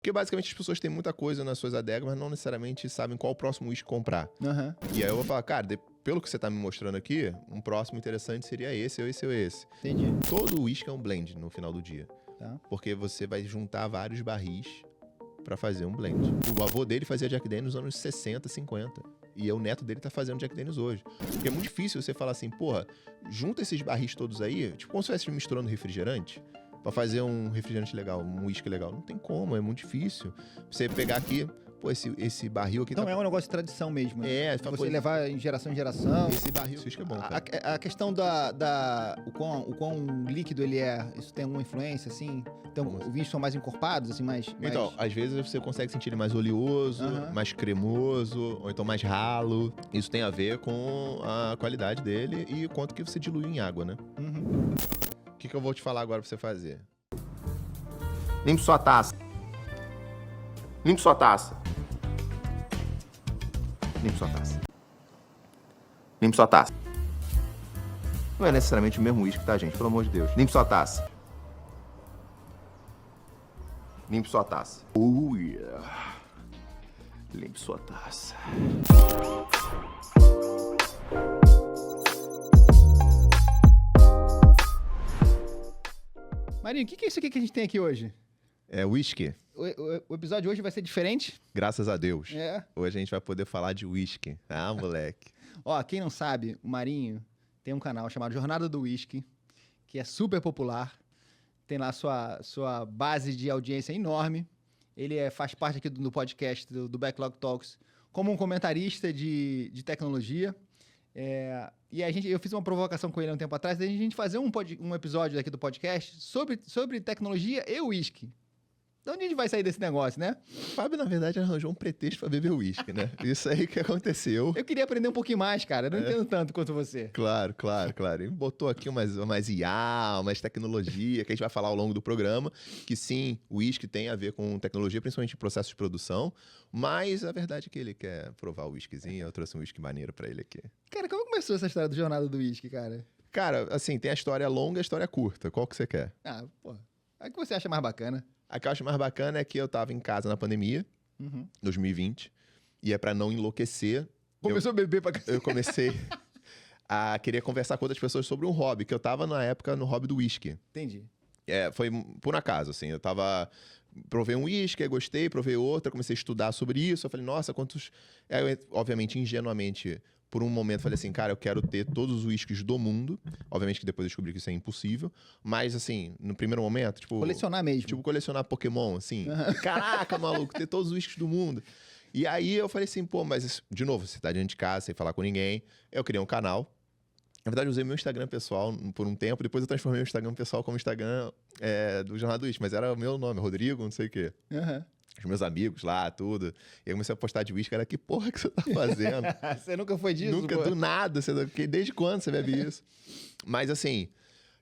Porque basicamente as pessoas têm muita coisa nas suas adegas, mas não necessariamente sabem qual o próximo uísque comprar. Aham. E aí eu vou falar, cara, pelo que você tá me mostrando aqui, um próximo interessante seria esse, ou esse, ou esse. Entendi. Todo uísque é um blend no final do dia. Tá. Porque você vai juntar vários barris pra fazer um blend. O avô dele fazia Jack Daniels nos anos 60, 50. E o neto dele tá fazendo Jack Daniels hoje. Porque é muito difícil você falar assim, porra, junta esses barris todos aí, tipo como se estivesse misturando refrigerante, pra fazer um refrigerante legal, um uísque legal. Não tem como, é muito difícil. Você pegar aqui, pô, esse barril aqui... Então tá... é um negócio de tradição mesmo. Né? É, Você levar em geração em geração. Esse barril, esse uísque é bom, cara. A questão o quão líquido ele é, isso tem alguma influência, assim? Então, os vinhos são mais encorpados, assim, mais... Então, às vezes você consegue sentir ele mais oleoso, mais cremoso, ou então mais ralo. Isso tem a ver com a qualidade dele e o quanto que você dilui em água, né? Uhum. O que eu vou te falar agora pra você fazer? Limpe sua taça. Limpe sua taça. Limpe sua taça. Limpe sua taça. Não é necessariamente o mesmo uísque, tá, gente? Pelo amor de Deus. Limpe sua taça. Limpe sua taça. Oh, yeah. Limpe sua taça. Marinho, o que é isso aqui que a gente tem aqui hoje? É whisky? O episódio de hoje vai ser diferente? Graças a Deus. É. Hoje a gente vai poder falar de whisky. Ah, moleque. Ó, quem não sabe, o Marinho tem um canal chamado Jornada do Whisky, que é super popular. Tem lá sua base de audiência enorme. Ele faz parte aqui do podcast do Backlog Talks como um comentarista de tecnologia. E eu fiz uma provocação com ele há um tempo atrás, da gente fazer um episódio aqui do podcast sobre tecnologia e whisky. De onde a gente vai sair desse negócio, né? O Fábio, na verdade, arranjou um pretexto pra beber whisky, né? Isso aí que aconteceu. Eu queria aprender um pouquinho mais, cara. Eu não entendo tanto quanto você. Claro. Ele botou aqui umas IA, umas tecnologia que a gente vai falar ao longo do programa, que sim, o whisky tem a ver com tecnologia, principalmente em processo de produção, mas a verdade é que ele quer provar o whiskyzinho, eu trouxe um whisky maneiro pra ele aqui. Cara, como começou essa história do Jornada do Whisky, cara? Cara, assim, tem a história longa e a história curta. Qual que você quer? Ah, pô. A que você acha mais bacana? A que eu acho mais bacana é que eu tava em casa na pandemia, 2020, e é pra não enlouquecer. Começou a beber pra cacete. Eu comecei a querer conversar com outras pessoas sobre um hobby, que eu tava na época no hobby do whisky. Entendi. Foi por acaso, assim, provei um whisky, aí gostei, provei outra, comecei a estudar sobre isso, eu falei, nossa, quantos... Aí eu, obviamente, ingenuamente, por um momento, falei assim, cara, eu quero ter todos os whiskies do mundo. Obviamente que depois eu descobri que isso é impossível. Mas, assim, no primeiro momento, tipo... Colecionar mesmo. Tipo, colecionar Pokémon, assim. Caraca, maluco, ter todos os whiskies do mundo. E aí eu falei assim, pô, mas, de novo, você tá diante de casa, sem falar com ninguém. Eu criei um canal. Na verdade, eu usei meu Instagram pessoal por um tempo. Depois eu transformei o Instagram pessoal como Instagram do Jornal do Whisky. Mas era o meu nome, Rodrigo, não sei o quê. Os meus amigos lá, tudo. E eu comecei a postar de whisky, cara, que porra que você tá fazendo? Você nunca foi disso? Nunca, pô? do nada. Desde quando você bebe isso? Mas assim,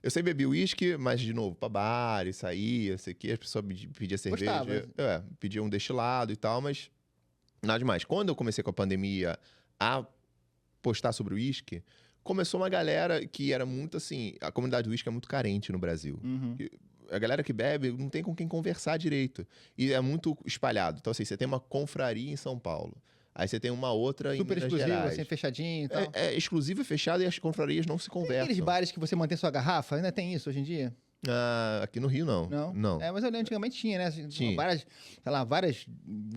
eu sempre bebi whisky, mas de novo, pra bar, e saía, sei que, as pessoas pediam cerveja. Gostava. Pediam um destilado e tal, mas nada demais. Quando eu comecei com a pandemia a postar sobre o whisky, começou uma galera que era muito assim, a comunidade do whisky é muito carente no Brasil. A galera que bebe não tem com quem conversar direito. E é muito espalhado. Então, assim, você tem uma confraria em São Paulo. Aí você tem uma outra Super em Minas exclusivo, Gerais. assim, fechadinho e tal. É exclusivo e fechado e as confrarias não se Tem conversam. aqueles bares que você mantém sua garrafa? Ainda tem isso hoje em dia? Aqui no Rio, não. Não? Mas eu lembro, antigamente tinha, né? Tinha. Várias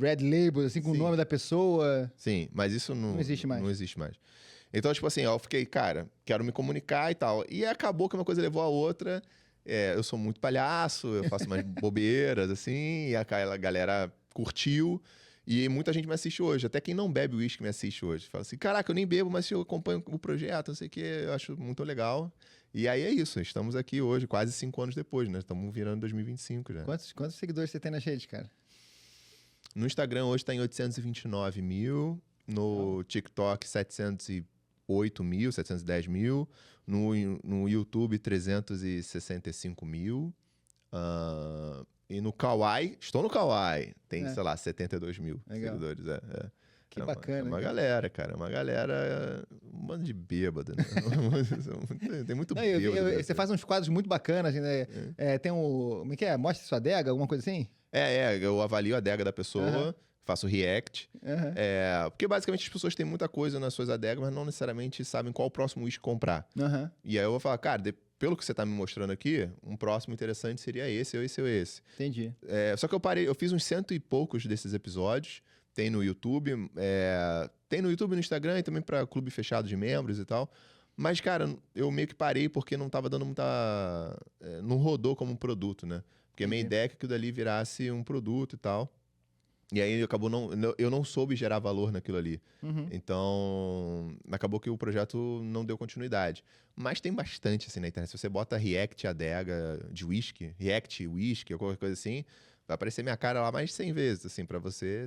red labels, assim, com o nome da pessoa. Sim, mas isso não existe mais. Não existe mais. Então, tipo assim, eu fiquei, cara, quero me comunicar e tal. E acabou que uma coisa levou a outra. Eu sou muito palhaço, eu faço umas bobeiras, assim, e aquela galera curtiu. E muita gente me assiste hoje. Até quem não bebe uísque me assiste hoje. Fala assim, caraca, eu nem bebo, mas eu acompanho o projeto, não sei o que, eu acho muito legal. E aí é isso, estamos aqui hoje, quase 5 anos depois, né? Estamos virando 2025 já. Quantos seguidores você tem nas redes, cara? No Instagram hoje tá em 829 mil, no TikTok 708 mil, 710 mil, no YouTube 365 mil, e no Kawaii, estou no Kawaii, tem, sei lá, 72 mil seguidores. Que bacana. É uma galera, cara, um bando de bêbado, né? Tem muito bêbado. Você faz uns quadros muito bacanas, né? Tem como é que é? Mostre sua adega, alguma coisa assim? Eu avalio a adega da pessoa, Aham. faço react. Aham. Porque basicamente as pessoas têm muita coisa nas suas adegas, mas não necessariamente sabem qual o próximo uísque comprar. Aham. E aí eu vou falar, cara, pelo que você tá me mostrando aqui, um próximo interessante seria esse, ou esse, ou esse. Entendi. Só que eu fiz uns 100 e poucos desses episódios. Tem no YouTube, tem no YouTube e no Instagram e também para clube fechado de membros e tal. Mas, cara, eu meio que parei porque não tava dando muita. Não rodou como um produto, né? Porque a minha Entendi. ideia é que aquilo dali virasse um produto e tal. E aí acabou eu não soube gerar valor naquilo ali. Uhum. Então, acabou que o projeto não deu continuidade. Mas tem bastante assim na internet. Se você bota React adega de whisky, React whisky ou qualquer coisa assim, vai aparecer minha cara lá mais de 100 vezes, assim, pra você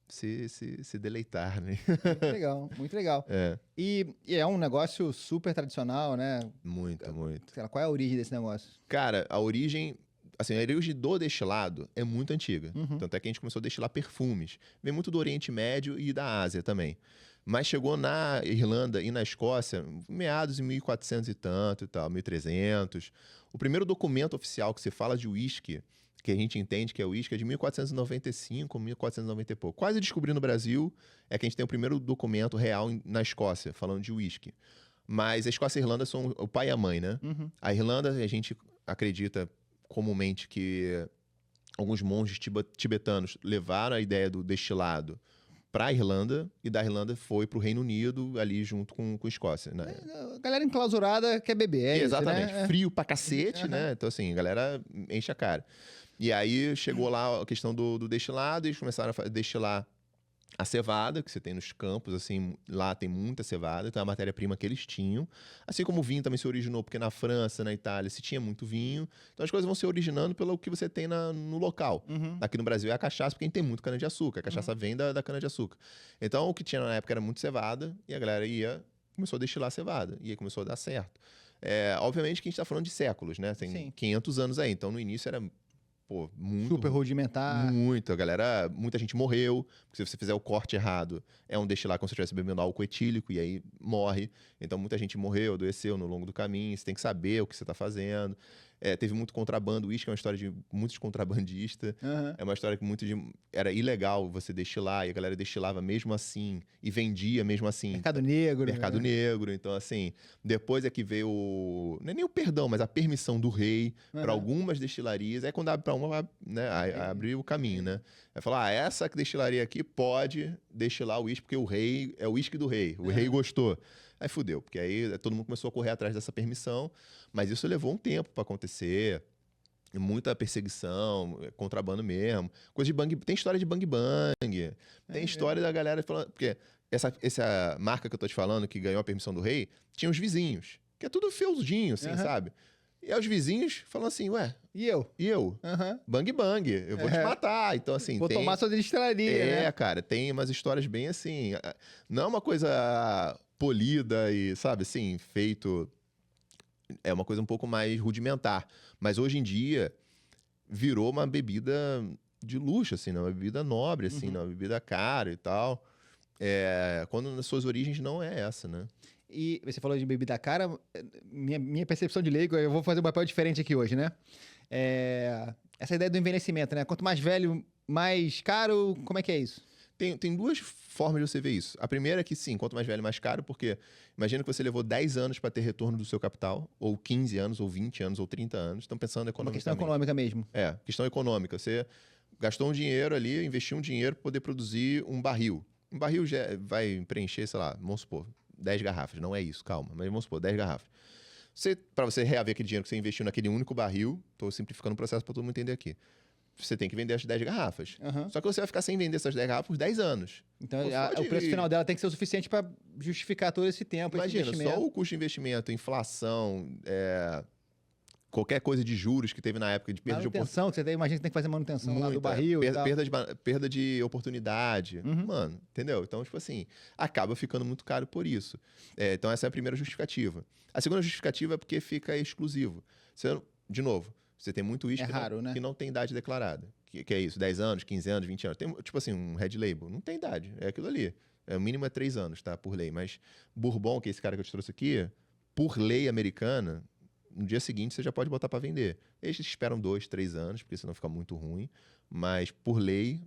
se deleitar, né? Muito legal, muito legal. É, E é um negócio super tradicional, né? muito, muito. Sei lá, qual é a origem desse negócio? Cara, a origem do destilado é muito antiga. Uhum. Tanto é que a gente começou a destilar perfumes. Vem muito do Oriente Médio e da Ásia também. Mas chegou na Irlanda e na Escócia, meados de 1400 e tanto e tal, 1300. O primeiro documento oficial que se fala de uísque, que a gente entende que é uísque, é de 1495, 1490 e pouco. Quase descobri no Brasil, é que a gente tem o primeiro documento real na Escócia, falando de uísque. Mas a Escócia e a Irlanda são o pai e a mãe, né? Uhum. A Irlanda, a gente acredita comumente que alguns monges tibetanos levaram a ideia do destilado para a Irlanda e da Irlanda foi para o Reino Unido ali junto com a Escócia, né? A galera enclausurada quer beber, Exatamente, isso, né? frio pra cacete, né? Então assim, a galera enche a cara. E aí chegou lá a questão do destilado e eles começaram a destilar a cevada, que você tem nos campos, assim, lá tem muita cevada, então é a matéria-prima que eles tinham. Assim como o vinho também se originou, porque na França, na Itália, se tinha muito vinho. Então as coisas vão se originando pelo que você tem no local. Uhum. Aqui no Brasil é a cachaça, porque a gente tem muito cana-de-açúcar. A cachaça vem da cana-de-açúcar. Então o que tinha na época era muito cevada, e a galera começou a destilar cevada, e aí começou a dar certo. Obviamente que a gente tá falando de séculos, né? Tem Sim. 500 anos aí, então no início era... muito Super rudimentar. muito, muita gente morreu, porque se você fizer o corte errado, é um destilado como se você estivesse bebendo álcool etílico e aí morre. Então muita gente morreu, adoeceu no longo do caminho, você tem que saber o que você está fazendo. Teve muito contrabando, o uísque é uma história de muitos contrabandistas. Uhum. É uma história que era ilegal você destilar, e a galera destilava mesmo assim, e vendia mesmo assim. Mercado Negro. Mercado né? Negro, então assim, depois é que veio não é nem o perdão, mas a permissão do rei para Uhum. algumas destilarias. Aí quando abre para uma, vai, né, abre o caminho, né? Vai falar, essa destilaria aqui pode destilar o uísque, porque o rei é o uísque do rei. O rei gostou. Aí fudeu, porque aí todo mundo começou a correr atrás dessa permissão, mas isso levou um tempo para acontecer. Muita perseguição, contrabando mesmo. Coisa de bang, tem história de bang bang. Tem história da galera falando. Porque essa marca que eu tô te falando, que ganhou a permissão do rei, tinha os vizinhos. Que é tudo feudinho, assim, Uhum. sabe? E aí os vizinhos falam assim, ué, E eu? e eu? Aham. Bang bang, eu vou te matar. Então, assim, Vou tem. tomar sua destilaria, né? Cara, tem umas histórias bem assim. Não é uma coisa polida e, sabe, assim, feito. É uma coisa um pouco mais rudimentar. Mas hoje em dia virou uma bebida de luxo, assim, né? Uma bebida nobre, assim, né? Uma bebida cara e tal. Quando nas suas origens não é essa, né? E você falou de bebida cara, minha percepção de leigo, eu vou fazer um papel diferente aqui hoje, né? Essa ideia do envelhecimento, né? Quanto mais velho, mais caro, como é que é isso? Tem duas formas de você ver isso. A primeira é que, sim, quanto mais velho, mais caro, porque imagina que você levou 10 anos para ter retorno do seu capital, ou 15 anos, ou 20 anos, ou 30 anos. Estão pensando Uma economicamente. questão econômica mesmo. Questão econômica. Você gastou um dinheiro ali, investiu um dinheiro para poder produzir um barril. Um barril já vai preencher, sei lá, vamos supor, 10 garrafas. Não é isso, calma, mas vamos supor, 10 garrafas. Para você reaver aquele dinheiro que você investiu naquele único barril, estou simplificando o processo para todo mundo entender aqui. Você tem que vender as 10 garrafas. Uhum. Só que você vai ficar sem vender essas 10 garrafas por 10 anos. Então, Pô, o preço final dela tem que ser o suficiente para justificar todo esse tempo, esse Imagina, investimento. só o custo de investimento, inflação, qualquer coisa de juros que teve na época de perda de oportunidade. Manutenção, que você tem, imagina que tem que fazer manutenção lá do barril e tal. Perda de oportunidade. Uhum. Mano, entendeu? Então, tipo assim, acaba ficando muito caro por isso. Então, essa é a primeira justificativa. A segunda justificativa é porque fica exclusivo. De novo, você tem muito uísque raro, né? que não tem idade declarada. Que é isso, 10 anos, 15 anos, 20 anos. Tem, tipo assim, um red label. Não tem idade, é aquilo ali. O mínimo é 3 anos, tá? Por lei. Mas Bourbon, que é esse cara que eu te trouxe aqui, por lei americana, no dia seguinte você já pode botar para vender. Eles esperam 2, 3 anos, porque senão fica muito ruim. Mas, por lei,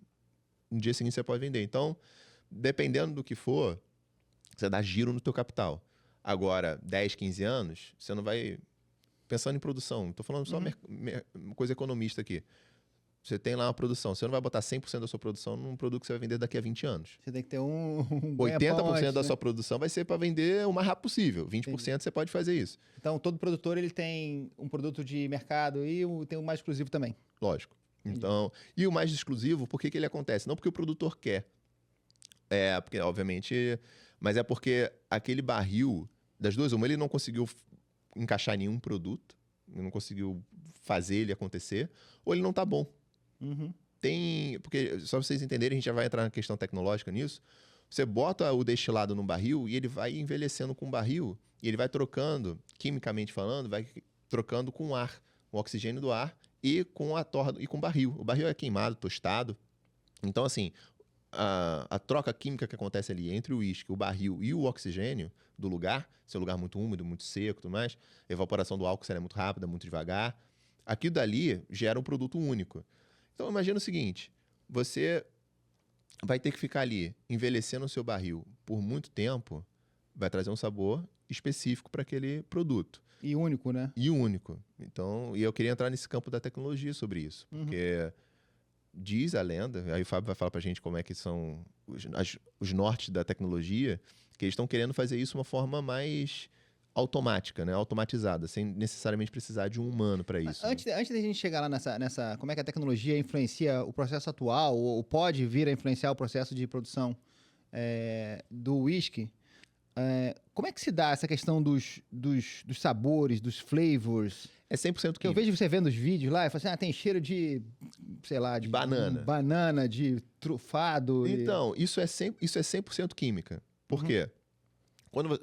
no dia seguinte você pode vender. Então, dependendo do que for, você dá giro no teu capital. Agora, 10, 15 anos, você não vai... Pensando em produção, estou falando só coisa economista aqui. Você tem lá uma produção, você não vai botar 100% da sua produção num produto que você vai vender daqui a 20 anos. Você tem que ter um 80% da né? sua produção vai ser para vender o mais rápido possível. 20% Entendi. você pode fazer isso. Então, todo produtor ele tem um produto de mercado e tem um mais exclusivo também. Lógico. Então, e o mais exclusivo, por que ele acontece? Não porque o produtor quer. Porque, obviamente... Mas é porque aquele barril, das duas, uma, ele não conseguiu encaixar nenhum produto, ele não conseguiu fazer ele acontecer, ou ele não tá bom. Uhum. Porque, só pra vocês entenderem, a gente já vai entrar na questão tecnológica nisso. Você bota o destilado num barril e ele vai envelhecendo com o barril e ele vai trocando, quimicamente falando, vai trocando com o ar, o oxigênio do ar e com a torra e com o barril. O barril é queimado, tostado. Então, assim, a troca química que acontece ali entre o uísque, o barril e o oxigênio do lugar, se é um lugar muito úmido, muito seco e tudo mais, a evaporação do álcool é muito rápida, muito devagar. Aquilo dali gera um produto único. Então, imagina o seguinte, você vai ter que ficar ali envelhecendo o seu barril por muito tempo, vai trazer um sabor específico para aquele produto. E único, né? E único. Então, e eu queria entrar nesse campo da tecnologia sobre isso, porque diz a lenda, aí o Fábio vai falar pra gente como é que são os nortes da tecnologia, que eles estão querendo fazer isso de uma forma mais automática, né? Automatizada, sem necessariamente precisar de um humano para isso. Antes da gente chegar lá nessa como é que a tecnologia influencia o processo atual, ou pode vir a influenciar o processo de produção do whisky, como é que se dá essa questão dos sabores, dos flavors? É 100% Porque eu vejo você vendo os vídeos lá e falo assim, tem cheiro de, sei lá, de banana, de trufado. Então, isso é 100% química. Por quê?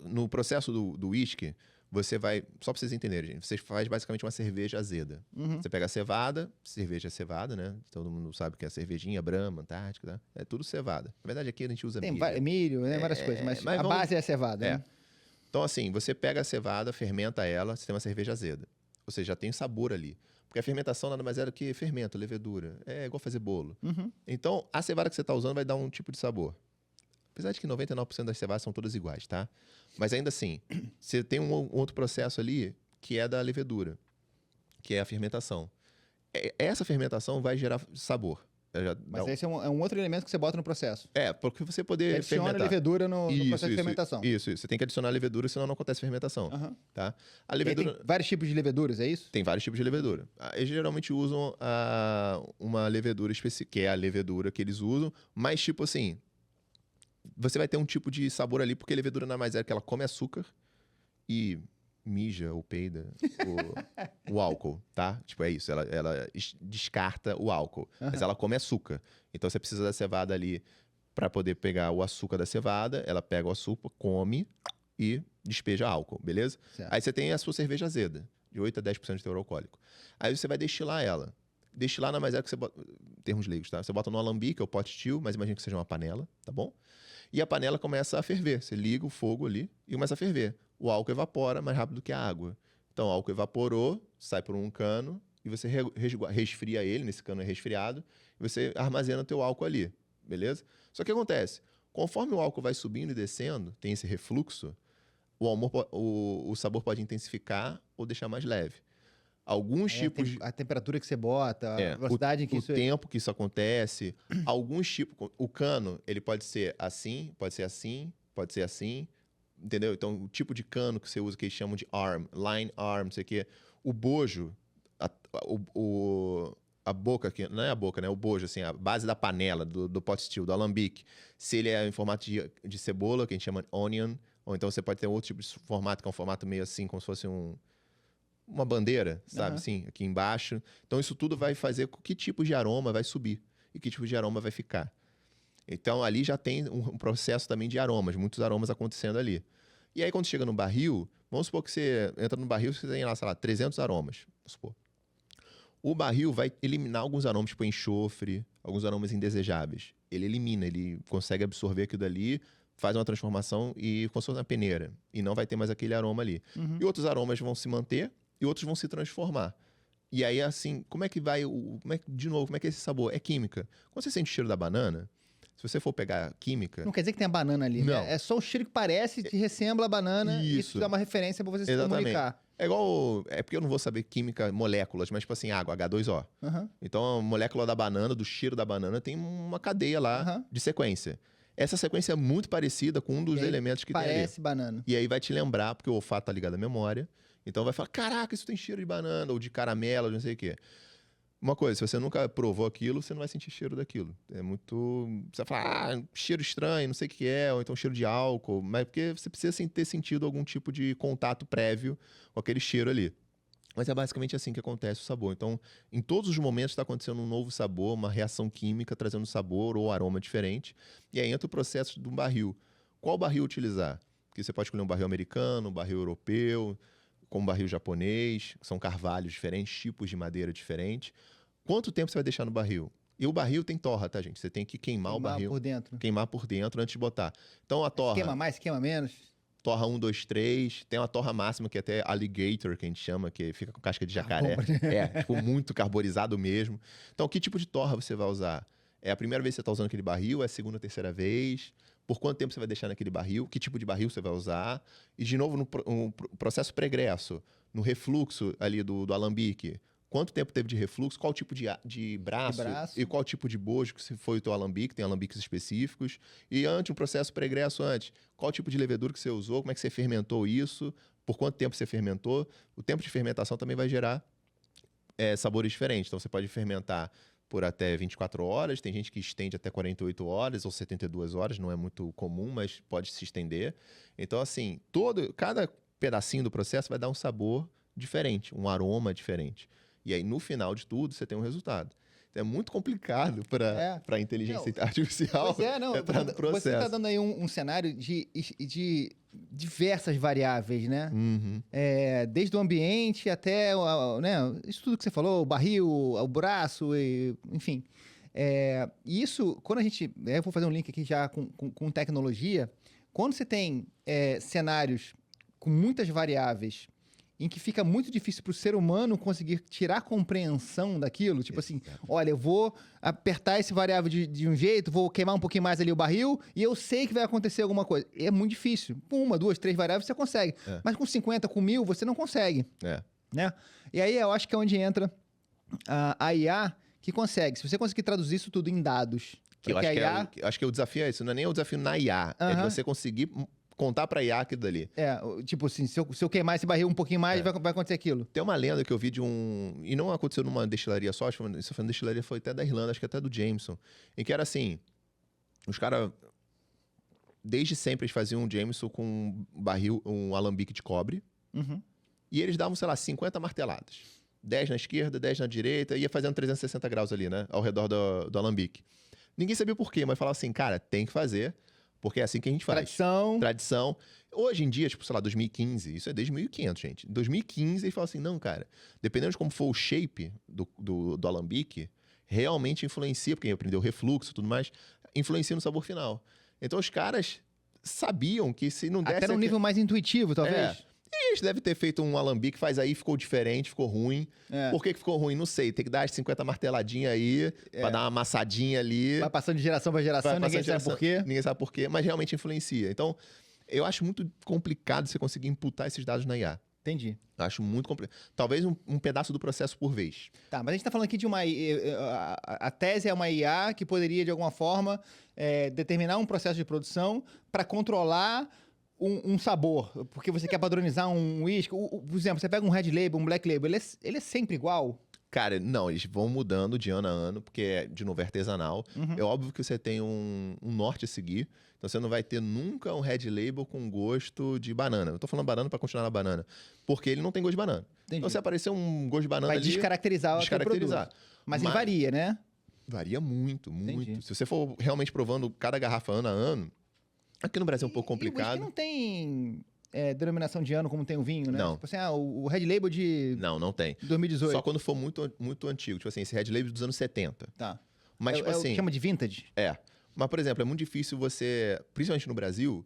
No processo do whisky, você vai... Só para vocês entenderem, gente. Você faz basicamente uma cerveja azeda. Você pega a cevada, cerveja é cevada, né? Todo mundo sabe que é cervejinha, Brahma, Antártica, tá? É tudo cevada. Na verdade, aqui a gente usa milho. Tem milho, né? Várias coisas, mas a base é a cevada, né? Então, assim, você pega a cevada, fermenta ela, você tem uma cerveja azeda. Ou seja, já tem sabor ali. Porque a fermentação nada mais é do que fermento, levedura. É igual fazer bolo. Então, a cevada que você está usando vai dar um tipo de sabor. Apesar de que 99% das cevadas são todas iguais, tá? Mas ainda assim, você tem um outro processo ali que é da levedura, que é a fermentação. Essa fermentação vai gerar sabor. Mas esse é um outro elemento que você bota no processo. Porque você poder adiciona fermentar. levedura no processo de fermentação. Isso. Você tem que adicionar levedura, senão não acontece fermentação. Tá? A levedura... Tem vários tipos de leveduras, é isso? Tem vários tipos de levedura. Eles geralmente usam uma levedura específica, que é a levedura que eles usam, mas tipo assim... Você vai ter um tipo de sabor ali, porque a levedura nada mais é que ela come açúcar e mija ou peida o álcool, tá? Tipo, é isso. Ela descarta o álcool, mas ela come açúcar. Então, você precisa da cevada ali para poder pegar o açúcar da cevada. Ela pega o açúcar, come e despeja álcool, beleza? Certo. Aí você tem a sua cerveja azeda, de 8 a 10% de teor alcoólico. Aí você vai destilar ela. Destilar nada mais é que você bota... Termos leigos, tá? Você bota no alambique, ou pot still, mas imagina que seja uma panela, tá bom? E a panela começa a ferver. Você liga o fogo ali e começa a ferver. O álcool evapora mais rápido que a água. Então, o álcool evaporou, sai por um cano e você resfria ele, nesse cano é resfriado, e você armazena o teu álcool ali, beleza? Só que o que acontece? Conforme o álcool vai subindo e descendo, tem esse refluxo, o sabor pode intensificar ou deixar mais leve. Alguns tipos... A temperatura que você bota, a velocidade em que o tempo que isso acontece. Alguns tipos... O cano, ele pode ser assim, pode ser assim, pode ser assim. Entendeu? Então, o tipo de cano que você usa, que eles chamam de arm, line arm, não sei o quê. O bojo, a boca, que não é a boca, né? O bojo, assim, a base da panela, do pot still, do alambique. Se ele é em formato de cebola, que a gente chama de onion, ou então você pode ter outro tipo de formato, que é um formato meio assim, como se fosse uma bandeira, sabe? Assim, aqui embaixo. Então, isso tudo vai fazer com que tipo de aroma vai subir e que tipo de aroma vai ficar. Então, ali já tem um processo também de aromas, muitos aromas acontecendo ali. E aí, quando chega no barril, vamos supor que você entra no barril e você tem lá, sei lá, 300 aromas. Vamos supor. O barril vai eliminar alguns aromas, tipo enxofre, alguns aromas indesejáveis. Ele elimina, ele consegue absorver aquilo dali, faz uma transformação e como se fosse uma peneira. E não vai ter mais aquele aroma ali. E outros aromas vão se manter e outros vão se transformar. E aí, assim, como é que vai de novo, como é que é esse sabor? É química. Quando você sente o cheiro da banana, se você for pegar química... Não quer dizer que tem a banana ali, Não. né? É só o cheiro que parece, te ressembla a banana e isso dá uma referência pra você se Exatamente. comunicar. É igual... É porque eu não vou saber química, moléculas, mas tipo assim, água, H2O. Aham. Então, a molécula da banana, do cheiro da banana, tem uma cadeia lá Aham. de sequência. Essa sequência é muito parecida com um dos E aí elementos que tem ali. Parece banana. E aí vai te lembrar, porque o olfato tá ligado à memória. Então vai falar, caraca, isso tem cheiro de banana, ou de caramelo, não sei o quê. Uma coisa, se você nunca provou aquilo, você não vai sentir cheiro daquilo. É muito... Você vai falar, cheiro estranho, não sei o que é, ou então cheiro de álcool. Mas porque você precisa ter sentido algum tipo de contato prévio com aquele cheiro ali. Mas é basicamente assim que acontece o sabor. Então, em todos os momentos está acontecendo um novo sabor, uma reação química trazendo sabor ou aroma diferente. E aí entra o processo de um barril. Qual barril utilizar? Porque você pode escolher um barril americano, um barril europeu, com um barril japonês, que são carvalhos diferentes, tipos de madeira diferentes. Quanto tempo você vai deixar no barril? E o barril tem torra, tá, gente? Você tem que queimar o barril. Por dentro. Queimar por dentro antes de botar. Então, a torra... Queima mais, queima menos. Torra 1, 2, 3. Tem uma torra máxima que é até alligator, que a gente chama, que fica com casca de jacaré. Tipo, muito carborizado mesmo. Então, que tipo de torra você vai usar? É a primeira vez que você está usando aquele barril? É a segunda, terceira vez? Por quanto tempo você vai deixar naquele barril? Que tipo de barril você vai usar? E, de novo, no processo pregresso, no refluxo ali do alambique. Quanto tempo teve de refluxo? Qual tipo de braço? E qual tipo de bojo que foi o teu alambique? Tem alambiques específicos. E antes, um processo pregresso antes. Qual tipo de levedura que você usou? Como é que você fermentou isso? Por quanto tempo você fermentou? O tempo de fermentação também vai gerar sabores diferentes. Então, você pode fermentar por até 24 horas. Tem gente que estende até 48 horas ou 72 horas. Não é muito comum, mas pode se estender. Então, assim, cada pedacinho do processo vai dar um sabor diferente, um aroma diferente. E aí, no final de tudo, você tem um resultado. Então, é muito complicado para a inteligência artificial entrar no processo. Você está dando aí um cenário de diversas variáveis, né? Uhum. Desde o ambiente até isso tudo que você falou, o barril, o braço, enfim. E isso, quando a gente... Eu vou fazer um link aqui já com tecnologia. Quando você tem cenários com muitas variáveis em que fica muito difícil para o ser humano conseguir tirar compreensão daquilo. Tipo assim, olha, eu vou apertar esse variável de um jeito, vou queimar um pouquinho mais ali o barril e eu sei que vai acontecer alguma coisa. É muito difícil. 1, 2, 3 variáveis você consegue. Mas com 50, com 1000, você não consegue. Né? E aí eu acho que é onde entra a IA que consegue. Se você conseguir traduzir isso tudo em dados... Acho que o desafio é isso. Não é nem o desafio na IA. É de você conseguir... contar pra IA aquilo dali. Tipo assim, se eu queimar esse barril um pouquinho mais, vai acontecer aquilo. Tem uma lenda que eu vi de um... E não aconteceu numa destilaria só, isso foi uma destilaria, foi até da Irlanda, acho que até do Jameson. Em que era assim, os caras... Desde sempre eles faziam um Jameson com um barril, um alambique de cobre. Uhum. E eles davam, sei lá, 50 marteladas. 10 na esquerda, 10 na direita, ia fazendo 360 graus ali, né? Ao redor do alambique. Ninguém sabia por quê, mas falava assim, cara, tem que fazer... Porque é assim que a gente faz. Tradição. Hoje em dia, tipo, sei lá, 2015, isso é desde 1500, gente. Em 2015, eles falam assim, não, cara, dependendo de como for o shape do alambique, realmente influencia, porque aprendeu refluxo e tudo mais, influencia no sabor final. Então, os caras sabiam que se não desse... Até num nível mais intuitivo, talvez. E eles devem ter feito um alambique, faz aí, ficou diferente, ficou ruim. Por que ficou ruim? Não sei. Tem que dar as 50 marteladinhas aí, pra dar uma amassadinha ali. Vai passando de geração pra geração, ninguém sabe por quê. Ninguém sabe por quê, mas realmente influencia. Então, eu acho muito complicado você conseguir imputar esses dados na IA. Entendi. Acho muito complicado. Talvez um pedaço do processo por vez. Tá, mas a gente tá falando aqui de uma... A tese é uma IA que poderia, de alguma forma, determinar um processo de produção para controlar... Um sabor, porque você quer padronizar um whisky. Por exemplo, você pega um Red Label, um Black Label, ele é sempre igual? Cara, não, eles vão mudando de ano a ano, porque, de novo, é artesanal. Uhum. É óbvio que você tem um norte a seguir, então você não vai ter nunca um Red Label com gosto de banana. Eu tô falando banana para continuar na banana, porque ele não tem gosto de banana. Entendi. Então, se aparecer um gosto de banana vai ali... descaracterizar o produto. Mas ele varia, né? Varia muito, muito. Entendi. Se você for realmente provando cada garrafa ano a ano... Aqui no Brasil é um pouco complicado. E o whisky não tem denominação de ano como tem o vinho, né? Não. Tipo assim, o Red Label de... Não tem. 2018. Só quando for muito, muito antigo. Tipo assim, esse Red Label dos anos 70. Tá. Mas, tipo assim... chama de vintage? Mas, por exemplo, é muito difícil você... Principalmente no Brasil,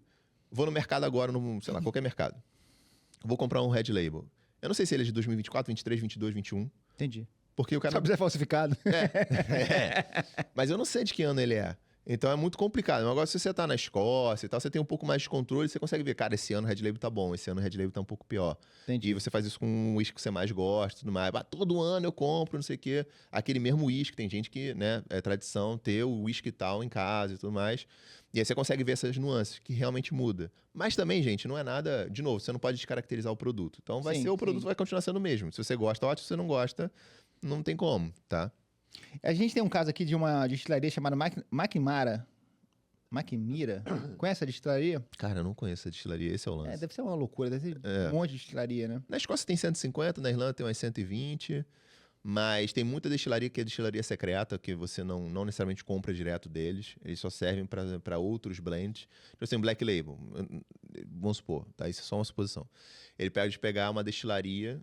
vou no mercado agora, sei lá, qualquer mercado. Vou comprar um Red Label. Eu não sei se ele é de 2024, 23, 22, 21. Entendi. Porque o cara... Sabe se é falsificado. Mas eu não sei de que ano ele é. Então é muito complicado. Agora, se você tá na Escócia e tal, você tem um pouco mais de controle, você consegue ver, cara, esse ano o Red Label tá bom, esse ano o Red Label tá um pouco pior. Entendi. E você faz isso com um uísque que você mais gosta e tudo mais. Todo ano eu compro, não sei o quê. Aquele mesmo uísque, tem gente que, né, é tradição ter o uísque tal em casa e tudo mais. E aí você consegue ver essas nuances, que realmente muda. Mas também, gente, não é nada... De novo, você não pode descaracterizar o produto. Então o produto vai continuar sendo o mesmo. Se você gosta, ótimo. Se você não gosta, não tem como, tá? A gente tem um caso aqui de uma destilaria chamada Maquimira. Conhece a destilaria? Cara, eu não conheço a destilaria, esse é o lance. Deve ser uma loucura, deve ter um monte de destilaria, né? Na Escócia tem 150, na Irlanda tem umas 120, mas tem muita destilaria que é destilaria secreta, que você não necessariamente compra direto deles, eles só servem para outros blends. Então, assim, Black Label, vamos supor, tá? Isso é só uma suposição. Ele pode pegar uma destilaria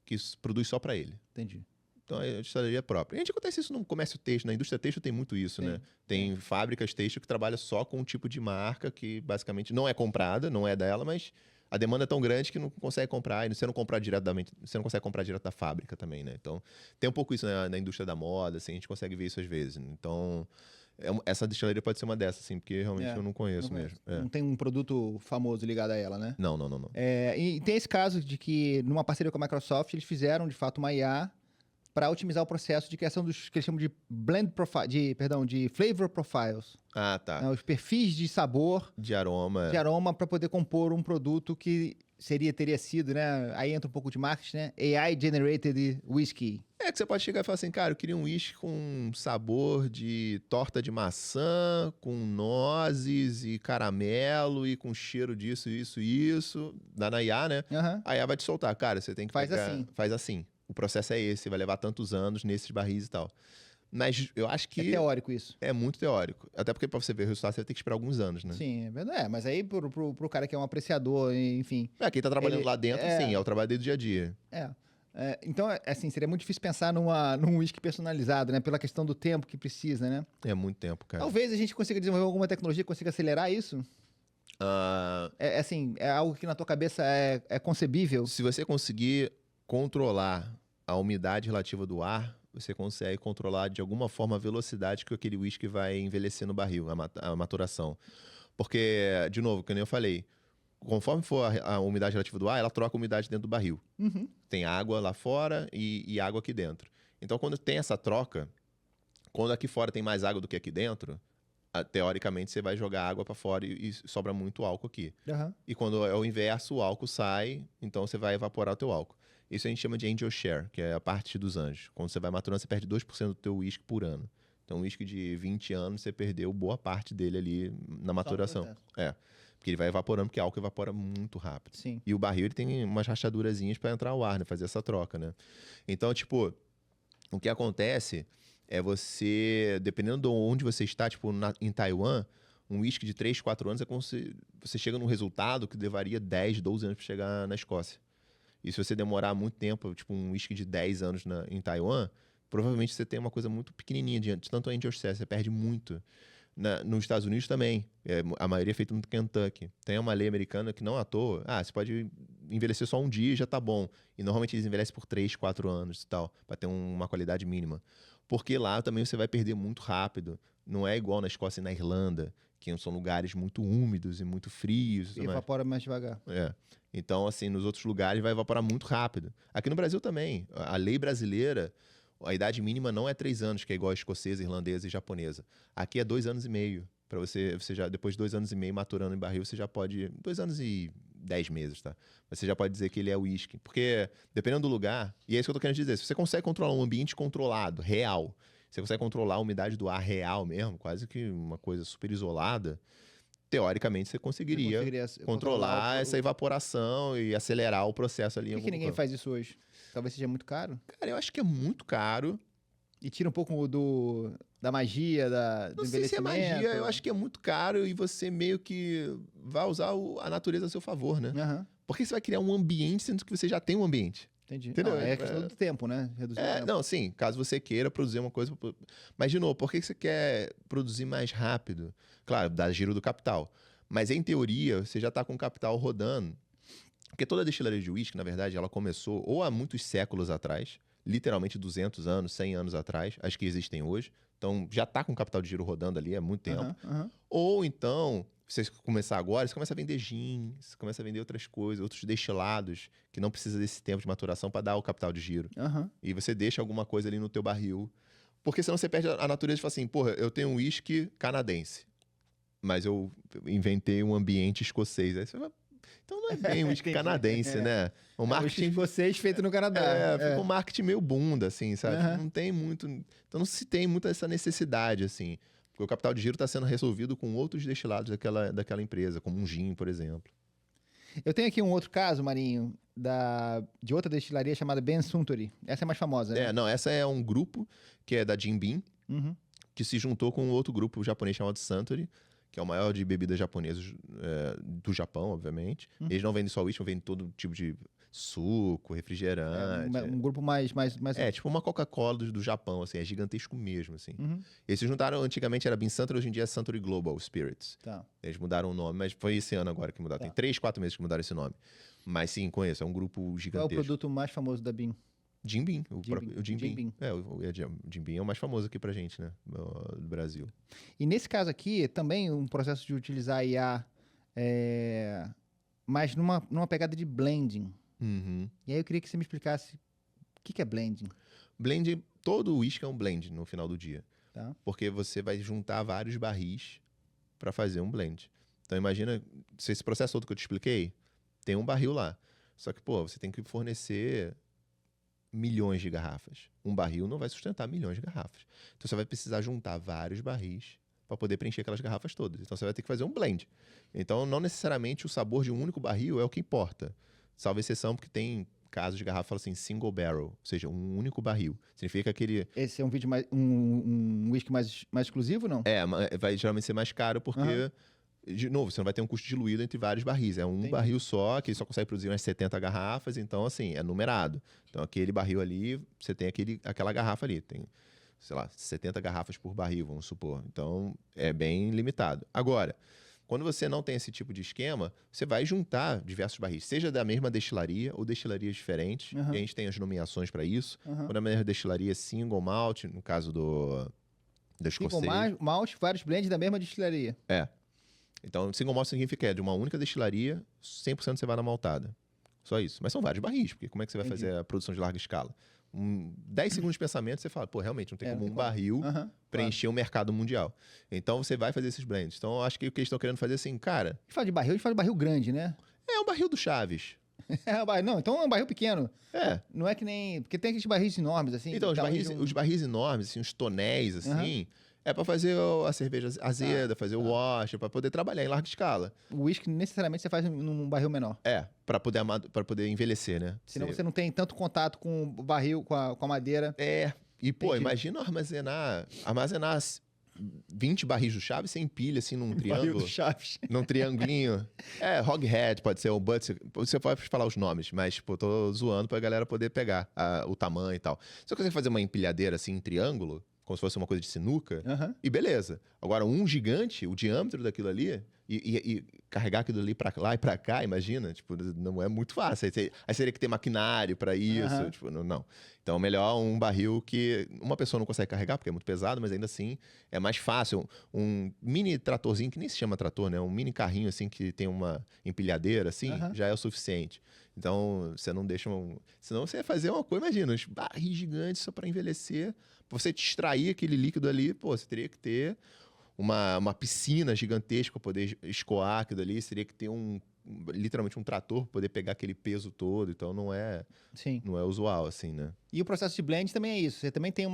que produz só para ele. Entendi. Então, é a destilaria própria. E a gente acontece isso no comércio têxtil, na indústria têxtil tem muito isso, né? Tem fábricas têxtil que trabalham só com um tipo de marca que basicamente não é comprada, não é dela, mas a demanda é tão grande que não consegue comprar. E você não comprar diretamente, você não consegue comprar direto da fábrica também, né? Então, tem um pouco isso na indústria da moda, assim, a gente consegue ver isso às vezes. Né? Então, essa destilaria pode ser uma dessas, assim, porque realmente eu não conheço mesmo. Não tem um produto famoso ligado a ela, né? Não. E tem esse caso de que, numa parceria com a Microsoft, eles fizeram, de fato, uma IA para otimizar o processo de criação dos que eles chamam de de flavor profiles. Ah, tá. Né? Os perfis de sabor, de aroma para poder compor um produto que teria sido, né? Aí entra um pouco de marketing, né? AI Generated Whiskey. É que você pode chegar e falar assim, cara, eu queria um uísque com sabor de torta de maçã, com nozes e caramelo e com cheiro disso, isso. Dá na IA, né? Uhum. A IA vai te soltar. Cara, você tem que Faz assim. O processo é esse, vai levar tantos anos nesses barris e tal. Mas eu acho que... É teórico isso. É muito teórico. Até porque pra você ver o resultado, você vai ter que esperar alguns anos, né? Sim, é verdade. Mas aí pro cara que é um apreciador, enfim... Quem tá trabalhando lá dentro, sim, é o trabalho dele do dia a dia. Então, assim, seria muito difícil pensar num whisky personalizado, né? Pela questão do tempo que precisa, né? É muito tempo, cara. Talvez a gente consiga desenvolver alguma tecnologia que consiga acelerar isso. É algo que na tua cabeça é concebível. Se você conseguir controlar a umidade relativa do ar, você consegue controlar de alguma forma a velocidade que aquele whisky vai envelhecer no barril, a maturação. Porque, de novo, como eu falei, conforme for a umidade relativa do ar, ela troca a umidade dentro do barril. Uhum. Tem água lá fora e água aqui dentro. Então, quando tem essa troca, quando aqui fora tem mais água do que aqui dentro, teoricamente você vai jogar água para fora e sobra muito álcool aqui. Uhum. E quando é o inverso, o álcool sai, então você vai evaporar o teu álcool. Isso a gente chama de angel share, que é a parte dos anjos. Quando você vai maturando, você perde 2% do teu uísque por ano. Então, um uísque de 20 anos, você perdeu boa parte dele ali na maturação. Porque ele vai evaporando, porque o álcool evapora muito rápido. Sim. E o barril, ele tem umas rachadurazinhas para entrar o ar, né? Fazer essa troca, né? Então, tipo, o que acontece é você, dependendo de onde você está, tipo, em Taiwan, um uísque de 3, 4 anos é como se você chega num resultado que levaria 10, 12 anos para chegar na Escócia. E se você demorar muito tempo, tipo um whisky de 10 anos em Taiwan, provavelmente você tem uma coisa muito pequenininha de tanto Angel Share, você perde muito. Nos Estados Unidos também, a maioria é feita no Kentucky. Tem uma lei americana que não à toa, você pode envelhecer só um dia e já tá bom. E normalmente eles envelhecem por 3, 4 anos e tal, para ter uma qualidade mínima. Porque lá também você vai perder muito rápido. Não é igual na Escócia e na Irlanda, que são lugares muito úmidos e muito frios. E evapora mais devagar. Então, assim, nos outros lugares vai evaporar muito rápido. Aqui no Brasil também. A lei brasileira, a idade mínima não é 3 anos, que é igual a escocesa, irlandesa e japonesa. Aqui é 2 anos e meio. Para você já, depois de 2 anos e meio maturando em barril, você já pode... 2 anos e 10 meses, tá? Você já pode dizer que ele é uísque. Porque, dependendo do lugar... E é isso que eu tô querendo dizer. Se você consegue controlar um ambiente controlado, real, você consegue controlar a umidade do ar real mesmo, quase que uma coisa super isolada... Teoricamente, você conseguiria controlar essa evaporação e acelerar o processo ali. Por que ninguém faz isso hoje? Talvez seja muito caro? Cara, eu acho que é muito caro. E tira um pouco da magia, do envelhecimento? Não sei se é magia, eu acho que é muito caro e você meio que vai usar a natureza a seu favor, né? Uhum. Porque você vai criar um ambiente, sendo que você já tem um ambiente. Entendi. Entendeu? É questão do tempo, né? Reduzir o tempo. Não, sim. Caso você queira produzir uma coisa... Mas, de novo, por que você quer produzir mais rápido? Claro, dá giro do capital. Mas, em teoria, você já está com o capital rodando Porque toda destilaria de uísque, na verdade, ela começou ou há muitos séculos atrás, literalmente 200 anos, 100 anos atrás, as que existem hoje. Então, já está com capital de giro rodando ali há muito tempo. Ou então, você começar agora, você começa a vender gin, você começa a vender outras coisas, outros destilados, que não precisa desse tempo de maturação para dar o capital de giro. E você deixa alguma coisa ali no teu barril. Porque senão você perde a natureza e fala assim, porra, eu tenho um uísque canadense, mas eu inventei um ambiente escocês. Aí você vai... Então não é bem um uísque canadense, né? O marketing escocês feito no Canadá. fica um marketing meio bunda, assim, sabe? Não tem muito... Então não se tem muito essa necessidade, assim. Porque o capital de giro está sendo resolvido com outros destilados daquela empresa, como um gin, por exemplo. Eu tenho aqui um outro caso, Marinho, de outra destilaria chamada Ben Suntory. Essa é mais famosa, né? Não, essa é um grupo que é da Jim Beam, Uhum. que se juntou com outro grupo japonês chamado Suntory, que é o maior de bebidas japonesas do Japão, obviamente. Eles não vendem só uísque, vendem todo tipo de suco, refrigerante. Um grupo mais... Tipo uma Coca-Cola do Japão, assim, é gigantesco mesmo, assim. Uhum. Eles se juntaram, antigamente era Beam Suntory, hoje em dia é Suntory Global Spirits. Tá. Eles mudaram o nome, mas foi esse ano agora que mudaram. Tem 3, 4 meses que mudaram esse nome. Mas sim, conheço, é um grupo Qual é o gigantesco. produto mais famoso da Beam? Jim Beam, o Jim Jim Beam. Beam. O Jim Beam é o mais famoso aqui pra gente, né? Do Brasil. E nesse caso aqui, também um processo de utilizar IA, mas numa pegada de blending. Uhum. E aí eu queria que você me explicasse o que é blending. Blend, todo uísque é um blend no final do dia. Tá? Porque você vai juntar vários barris para fazer um blend. Então imagina, se esse processo todo que eu te expliquei, tem um barril lá. Só que, pô, você tem que fornecer milhões de garrafas. Um barril não vai sustentar milhões de garrafas. Então você vai precisar juntar vários barris para poder preencher aquelas garrafas todas. Então você vai ter que fazer um blend. Então não necessariamente o sabor de um único barril é o que importa. Salvo exceção porque tem casos de garrafa fala assim single barrel, ou seja, um único barril. Significa que ele... Esse é um vídeo um whisky mais exclusivo, não? Vai geralmente ser mais caro porque... De novo, você não vai ter um custo diluído entre vários barris. É um barril só, que ele só consegue produzir umas 70 garrafas, então, assim, é numerado. Então, aquele barril ali, você tem aquela garrafa ali. Tem, sei lá, 70 garrafas por barril, vamos supor. Então, é bem limitado. Agora, quando você não tem esse tipo de esquema, você vai juntar diversos barris, seja da mesma destilaria ou destilarias diferentes. E a gente tem as nomeações para isso. Quando a mesma destilaria é single malt, no caso do escocês. Single malt, vários blends da mesma destilaria. Então, single malt significa que é de uma única destilaria, 100% você vai na maltada. Só isso. Mas são vários barris, porque como é que você vai fazer a produção de larga escala? 10 segundos de pensamento, você fala, pô, realmente, não tem como um barril preencher o mercado mundial. Então, você vai fazer esses blends. Então, eu acho que o que eles estão querendo fazer é assim, cara... A gente fala de barril grande, né? É um barril do Chaves. Não, então é um barril pequeno. Não é que nem... Porque tem aqueles barris enormes, assim. Então, os barris enormes, assim, os tonéis, assim... É para fazer a cerveja azeda, fazer o wash, para poder trabalhar em larga escala. O whisky, necessariamente, você faz num barril menor. Para poder envelhecer, né? Senão você não tem tanto contato com o barril, com a madeira. E, pô, imagina armazenar 20 barris do Chaves, você empilha, assim, num triângulo. Barril do Chaves. Num triangulinho. Hoghead, pode ser, o Butts. Você pode falar os nomes, mas, tipo, eu tô zoando pra galera poder pegar o tamanho e tal. Se você consegue fazer uma empilhadeira, assim, em triângulo... como se fosse uma coisa de sinuca, e beleza. Agora, um gigante, o diâmetro daquilo ali, e carregar aquilo ali pra lá e pra cá, imagina, tipo, não é muito fácil. Aí teria que ter maquinário pra isso, tipo, não. Então, melhor um barril que uma pessoa não consegue carregar, porque é muito pesado, mas ainda assim é mais fácil. Um mini tratorzinho, que nem se chama trator, né? Um mini carrinho, assim, que tem uma empilhadeira, assim, já é o suficiente. Então, você não deixa senão você ia fazer uma coisa, imagina, uns barris gigantes só pra envelhecer. Pra você extrair aquele líquido ali, pô, você teria que ter uma piscina gigantesca para poder escoar aquilo ali. Você teria que ter literalmente um trator para poder pegar aquele peso todo. Então, não é usual, assim, né? E o processo de blend também é isso. Você também tem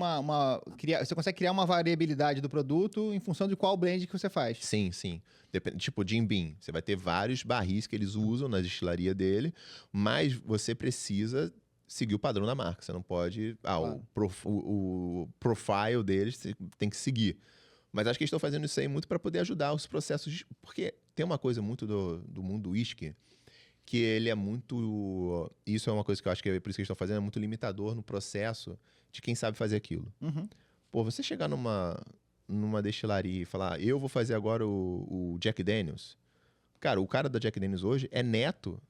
você consegue criar uma variabilidade do produto em função de qual blend que você faz. Sim. Tipo, Jim Beam. Você vai ter vários barris que eles usam na destilaria dele, mas você precisa seguir o padrão da marca. Você não pode... o profile deles você tem que seguir. Mas acho que eles estão fazendo isso aí muito para poder ajudar os processos... Porque tem uma coisa muito do mundo whisky, que ele é muito... Isso é uma coisa que eu acho que é por isso que eles estão fazendo, é muito limitador no processo de quem sabe fazer aquilo. Pô, você chegar numa destilaria e falar, eu vou fazer agora o Jack Daniels. Cara, o cara da Jack Daniels hoje é neto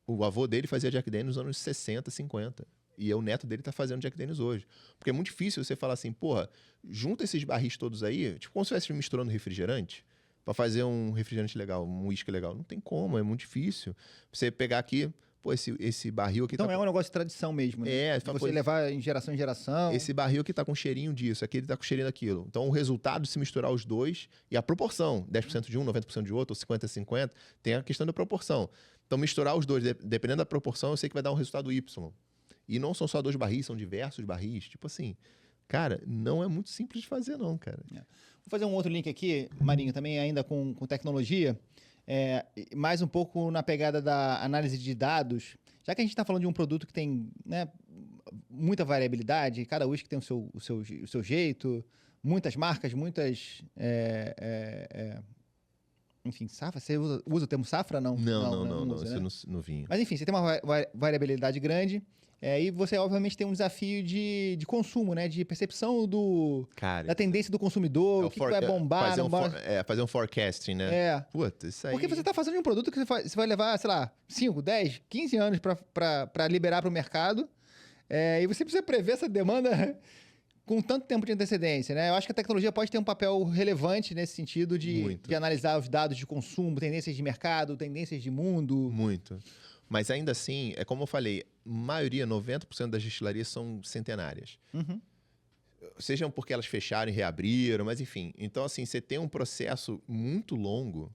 O avô dele fazia Jack Daniels nos anos 60, 50. E o neto dele tá fazendo Jack Daniels hoje. Porque é muito difícil você falar assim, porra, junta esses barris todos aí, tipo como se estivesse misturando refrigerante, pra fazer um refrigerante legal, um uísque legal. Não tem como, é muito difícil. Você pegar aqui, pô, esse barril aqui Então tá... é um negócio de tradição mesmo, né? É, Você levar em geração. esse barril aqui tá com cheirinho disso, aquele tá com cheirinho daquilo. Então, o resultado de se misturar os dois e a proporção, 10% de um, 90% de outro, ou 50-50, tem a questão da proporção. Então, misturar os dois, dependendo da proporção, eu sei que vai dar um resultado Y. E não são só 2 barris, são diversos barris. Tipo assim, cara, não é muito simples de fazer não, cara. Vou fazer um outro link aqui, Marinho, também ainda com tecnologia, mais um pouco na pegada da análise de dados. Já que a gente está falando de um produto que tem, né, muita variabilidade, cada uísque tem o seu jeito, muitas marcas, muitas... enfim, safra? Você usa o termo safra, não? Não, usa, né? isso no vinho. Mas enfim, você tem uma variabilidade grande, e você obviamente tem um desafio de consumo, né? De percepção Cara, da tendência do consumidor, o que vai bombar, não vai... fazer um forecasting, né? Puta, isso aí... Porque você está fazendo um produto que você vai levar, sei lá, 5, 10, 15 anos para liberar para o mercado, e você precisa prever essa demanda com tanto tempo de antecedência, né? Eu acho que a tecnologia pode ter um papel relevante nesse sentido de analisar os dados de consumo, tendências de mercado, tendências de mundo. Muito. Mas ainda assim, é como eu falei, maioria, 90% das destilarias são centenárias. Uhum. Sejam porque elas fecharam e reabriram, mas enfim. Então, assim, você tem um processo muito longo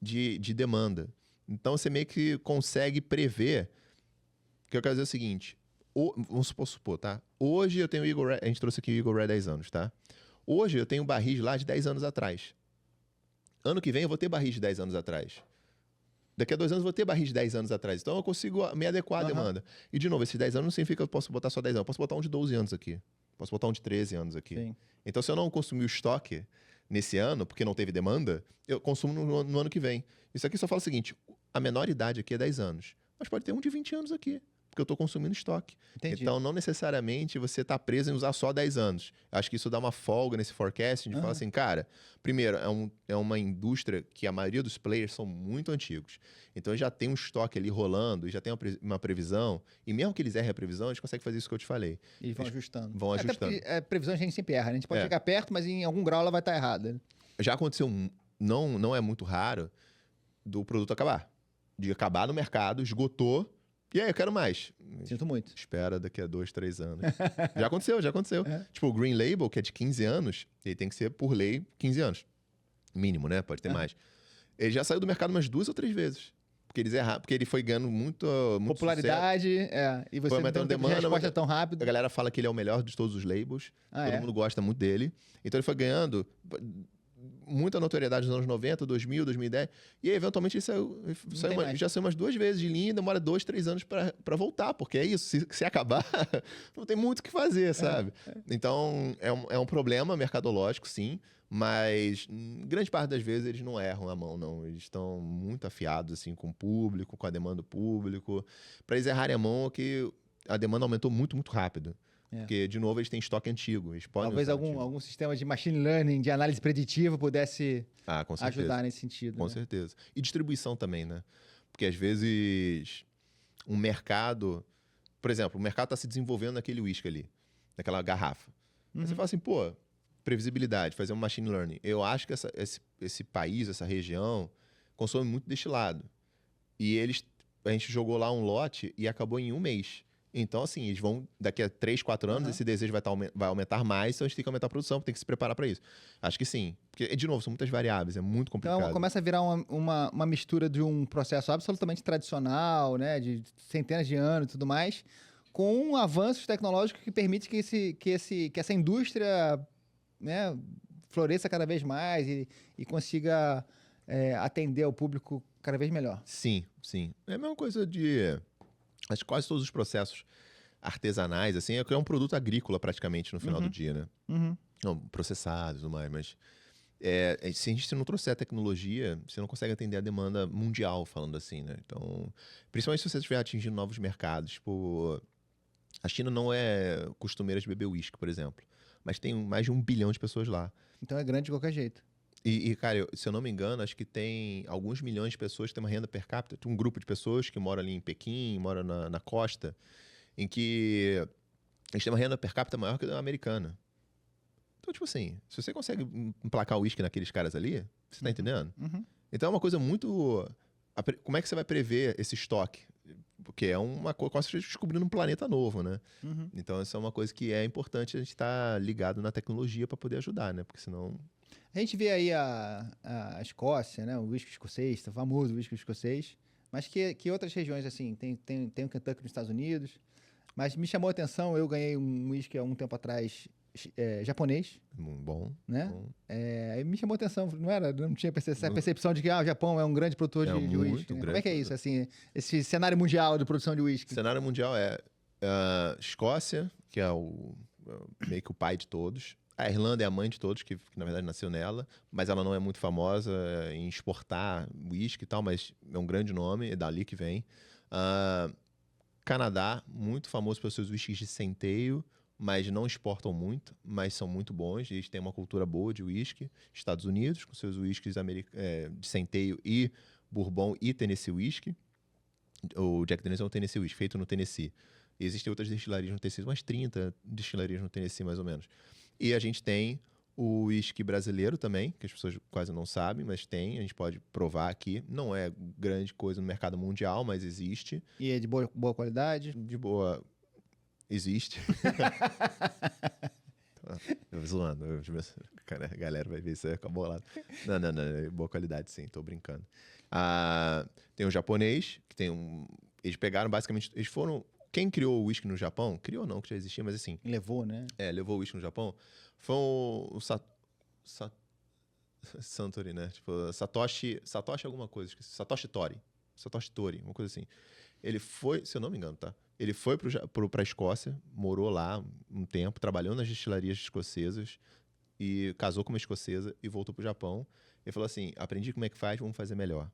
de demanda. Então, você meio que consegue prever. O que eu quero dizer é o seguinte, vamos supor, tá? Hoje eu tenho o Eagle Red, a gente trouxe aqui o Eagle Red 10 anos, tá? Hoje eu tenho barris lá de 10 anos atrás. Ano que vem eu vou ter barris de 10 anos atrás. Daqui a 2 anos eu vou ter barris de 10 anos atrás. Então eu consigo me adequar à demanda. E de novo, esses 10 anos não significa que eu posso botar só 10 anos. Eu posso botar um de 12 anos aqui. Posso botar um de 13 anos aqui. Sim. Então se eu não consumir o estoque nesse ano, porque não teve demanda, eu consumo no ano que vem. Isso aqui só fala o seguinte, a menor idade aqui é 10 anos. Mas pode ter um de 20 anos aqui. Porque eu estou consumindo estoque. Entendi. Então, não necessariamente você está preso em usar só 10 anos. Acho que isso dá uma folga nesse forecasting de falar assim, cara, primeiro, é uma indústria que a maioria dos players são muito antigos. Então, já tem um estoque ali rolando, e já tem uma previsão. E mesmo que eles errem a previsão, eles conseguem fazer isso que eu te falei. Eles vão ajustando. Vão ajustando. Até porque a previsão a gente sempre erra, né? A gente pode chegar perto, mas em algum grau ela vai estar errada. Já aconteceu, não é muito raro, do produto acabar. De acabar no mercado, esgotou. E aí, eu quero mais. Sinto muito. Espera daqui a 2, 3 anos. Já aconteceu. Tipo, o Green Label, que é de 15 anos, ele tem que ser, por lei, 15 anos. Mínimo, né? Pode ter mais. Ele já saiu do mercado umas 2 ou 3 vezes. Porque eles erraram, porque ele foi ganhando muito popularidade, e você não tem demanda, resposta tão rápido. A galera fala que ele é o melhor de todos os labels. Todo mundo gosta muito dele. Então ele foi ganhando muita notoriedade nos anos 90, 2000, 2010. E aí, eventualmente, ele já saiu umas 2 vezes de linha e demora 2, 3 anos para voltar. Porque é isso, se acabar, não tem muito o que fazer, sabe? Então, é um problema mercadológico, sim. Mas, grande parte das vezes, eles não erram a mão, não. Eles estão muito afiados, assim, com o público, com a demanda do público. Para eles errarem a mão, que a demanda aumentou muito, muito rápido. Porque, de novo, eles têm estoque antigo. Eles podem talvez algum sistema de machine learning, de análise preditiva, pudesse ajudar nesse sentido. Com certeza. E distribuição também, né? Porque, às vezes, um mercado... Por exemplo, o mercado está se desenvolvendo naquele uísque ali, naquela garrafa. Aí você fala assim, pô, previsibilidade, fazer um machine learning. Eu acho que esse país, essa região, consome muito destilado. E a gente jogou lá um lote e acabou em 1 mês. Então, assim, eles vão, daqui a 3, 4 anos, esse desejo vai aumentar mais, então a gente tem que aumentar a produção, tem que se preparar para isso. Acho que sim. Porque, de novo, são muitas variáveis, é muito complicado. Então, começa a virar uma mistura de um processo absolutamente tradicional, né, de centenas de anos e tudo mais, com avanços tecnológicos que permitem que essa indústria, né, floresça cada vez mais e consiga atender ao público cada vez melhor. Sim. É a mesma coisa acho que quase todos os processos artesanais, assim, é um produto agrícola praticamente no final do dia, né? Não, processados e tudo mais, mas se a gente não trouxer a tecnologia, você não consegue atender a demanda mundial, falando assim, né? Então, principalmente se você estiver atingindo novos mercados, tipo, a China não é costumeira de beber uísque, por exemplo, mas tem mais de 1 bilhão de pessoas lá. Então é grande de qualquer jeito. Cara, se eu não me engano, acho que tem alguns milhões de pessoas que têm uma renda per capita. Tem um grupo de pessoas que mora ali em Pequim, mora na costa, em que eles têm uma renda per capita maior que a americana. Então, tipo assim, se você consegue emplacar o uísque naqueles caras ali, você tá entendendo? Uhum. Então é uma coisa muito... Como é que você vai prever esse estoque? Porque é uma coisa que você está descobrindo um planeta novo, né? Uhum. Então, isso é uma coisa que é importante a gente estar ligado na tecnologia para poder ajudar, né? Porque senão... A gente vê aí a Escócia, né? O whisky escocês, o famoso whisky escocês. Mas que outras regiões, assim? Tem o Kentucky nos Estados Unidos. Mas me chamou a atenção, eu ganhei um whisky há um tempo atrás japonês, Bom. né? Bom. Aí me chamou a atenção, não tinha essa percepção de que o Japão é um grande produtor de muito whisky. Né? Como grande é que é isso, assim, esse cenário mundial de produção de O whisky? cenário mundial é Escócia, que é meio que o pai de todos. A Irlanda é a mãe de todos, que na verdade nasceu nela, mas ela não é muito famosa em exportar whisky e tal, mas é um grande nome, é dali que vem. Canadá, muito famoso pelos seus whiskies de centeio, mas não exportam muito, mas são muito bons. Eles têm uma cultura boa de whisky. Estados Unidos, com seus whiskies de centeio e bourbon e Tennessee whisky. O Jack Daniels é um Tennessee whisky, feito no Tennessee. E existem outras destilarias no Tennessee, umas 30 destilarias no Tennessee, mais ou menos. E a gente tem o whisky brasileiro também, que as pessoas quase não sabem, mas tem, a gente pode provar aqui. Não é grande coisa no mercado mundial, mas existe. E é de boa qualidade? De boa... Existe. Eu zoando. Cara, a galera vai ver isso aí, acabou lá. Não. Boa qualidade, sim. Tô brincando. Tem o japonês, que tem Eles pegaram basicamente... Eles foram... Quem criou o whisky no Japão... Criou não, que já existia, mas assim... Levou, né? Levou o whisky no Japão. Foi o Santori, né? Tipo, Satoshi alguma coisa. Esqueci. Satoshi Tori, uma coisa assim. Ele foi, se eu não me engano, tá? Ele foi pra Escócia, morou lá um tempo, trabalhou nas destilarias escocesas e casou com uma escocesa e voltou pro Japão. Ele falou assim, aprendi como é que faz, vamos fazer melhor.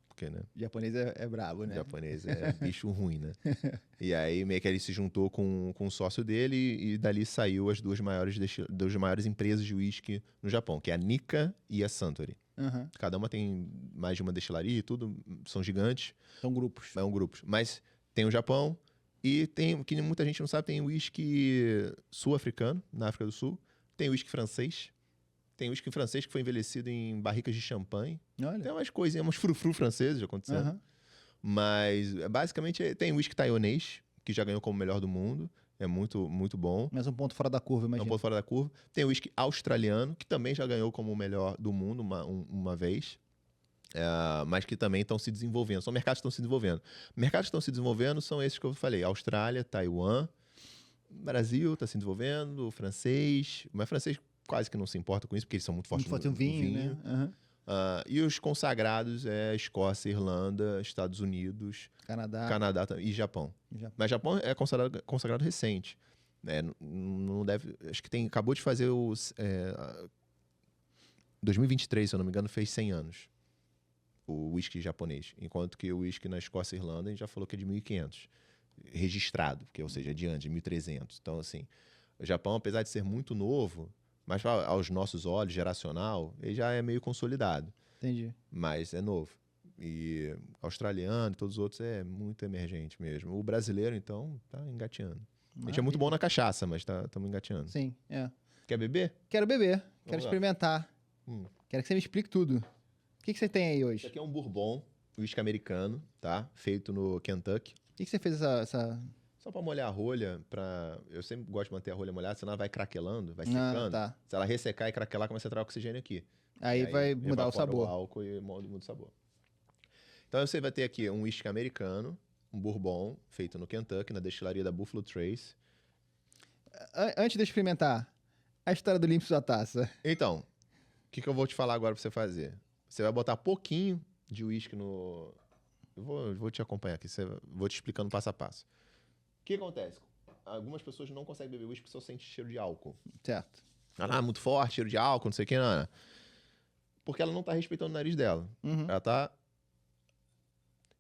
Porque, né? O japonês é brabo, né? O japonês é bicho ruim, né? E aí meio que ele se juntou com um sócio dele e dali saiu as duas maiores empresas de whisky no Japão, que é a Nikka e a Suntory. Uhum. Cada uma tem mais de uma destilaria e tudo, são gigantes. São grupos. São grupos. Mas tem o Japão e tem, que muita gente não sabe, tem whisky sul-africano, na África do Sul. Tem whisky francês. Tem whisky francês que foi envelhecido em barricas de champanhe. Olha. Tem umas coisinhas, uns frufru franceses acontecendo. Uhum. Mas, basicamente, tem whisky taiwanês, que já ganhou como melhor do mundo. É muito, muito bom. Mas um ponto fora da curva, É imagina. um ponto fora da curva. Tem o whisky australiano, que também já ganhou como o melhor do mundo uma vez. Mas que também estão se desenvolvendo. São mercados que estão se desenvolvendo. Mercados que estão se desenvolvendo são esses que eu falei. Austrália, Taiwan, Brasil está se desenvolvendo, francês. Mas francês quase que não se importa com isso, porque eles são muito fortes no vinho, né? Uhum. E os consagrados é Escócia, Irlanda, Estados Unidos, Canadá e Japão. Mas Japão é consagrado recente. Não deve... Acho que acabou de fazer 2023, se eu não me engano, fez 100 anos. O whisky japonês. Enquanto que o whisky na Escócia e Irlanda, a gente já falou que é de 1500. Registrado, ou seja, é de antes, de 1300. Então, assim, o Japão, apesar de ser muito novo, mas aos nossos olhos, geracional, ele já é meio consolidado. Entendi. Mas é novo. E australiano e todos os outros é muito emergente mesmo. O brasileiro, então, tá engateando. A gente é muito bom na cachaça, mas estamos engateando. Sim, Quer beber? Quero beber, quero lá. experimentar. Quero que você me explique tudo. O que você tem aí Isso hoje? aqui é um bourbon, whisky americano, tá? Feito no Kentucky. O que você fez essa... Só pra molhar a rolha, eu sempre gosto de manter a rolha molhada, senão ela vai craquelando, vai secando. Tá. Se ela ressecar e craquelar, começa a entrar oxigênio aqui. Aí vai mudar o evapora sabor. o álcool e muda o sabor. Então você vai ter aqui um whisky americano, um bourbon, feito no Kentucky, na destilaria da Buffalo Trace. Antes de eu experimentar, a história do Limpe Sua Taça. Então, o que eu vou te falar agora pra você fazer? Você vai botar pouquinho de uísque no... Eu vou te acompanhar aqui, vou te explicando passo a passo. O que acontece? Algumas pessoas não conseguem beber uísque porque só sentem cheiro de álcool. Certo. Muito forte, cheiro de álcool, não sei o que, não. Porque ela não tá respeitando o nariz dela. Uhum. Ela tá...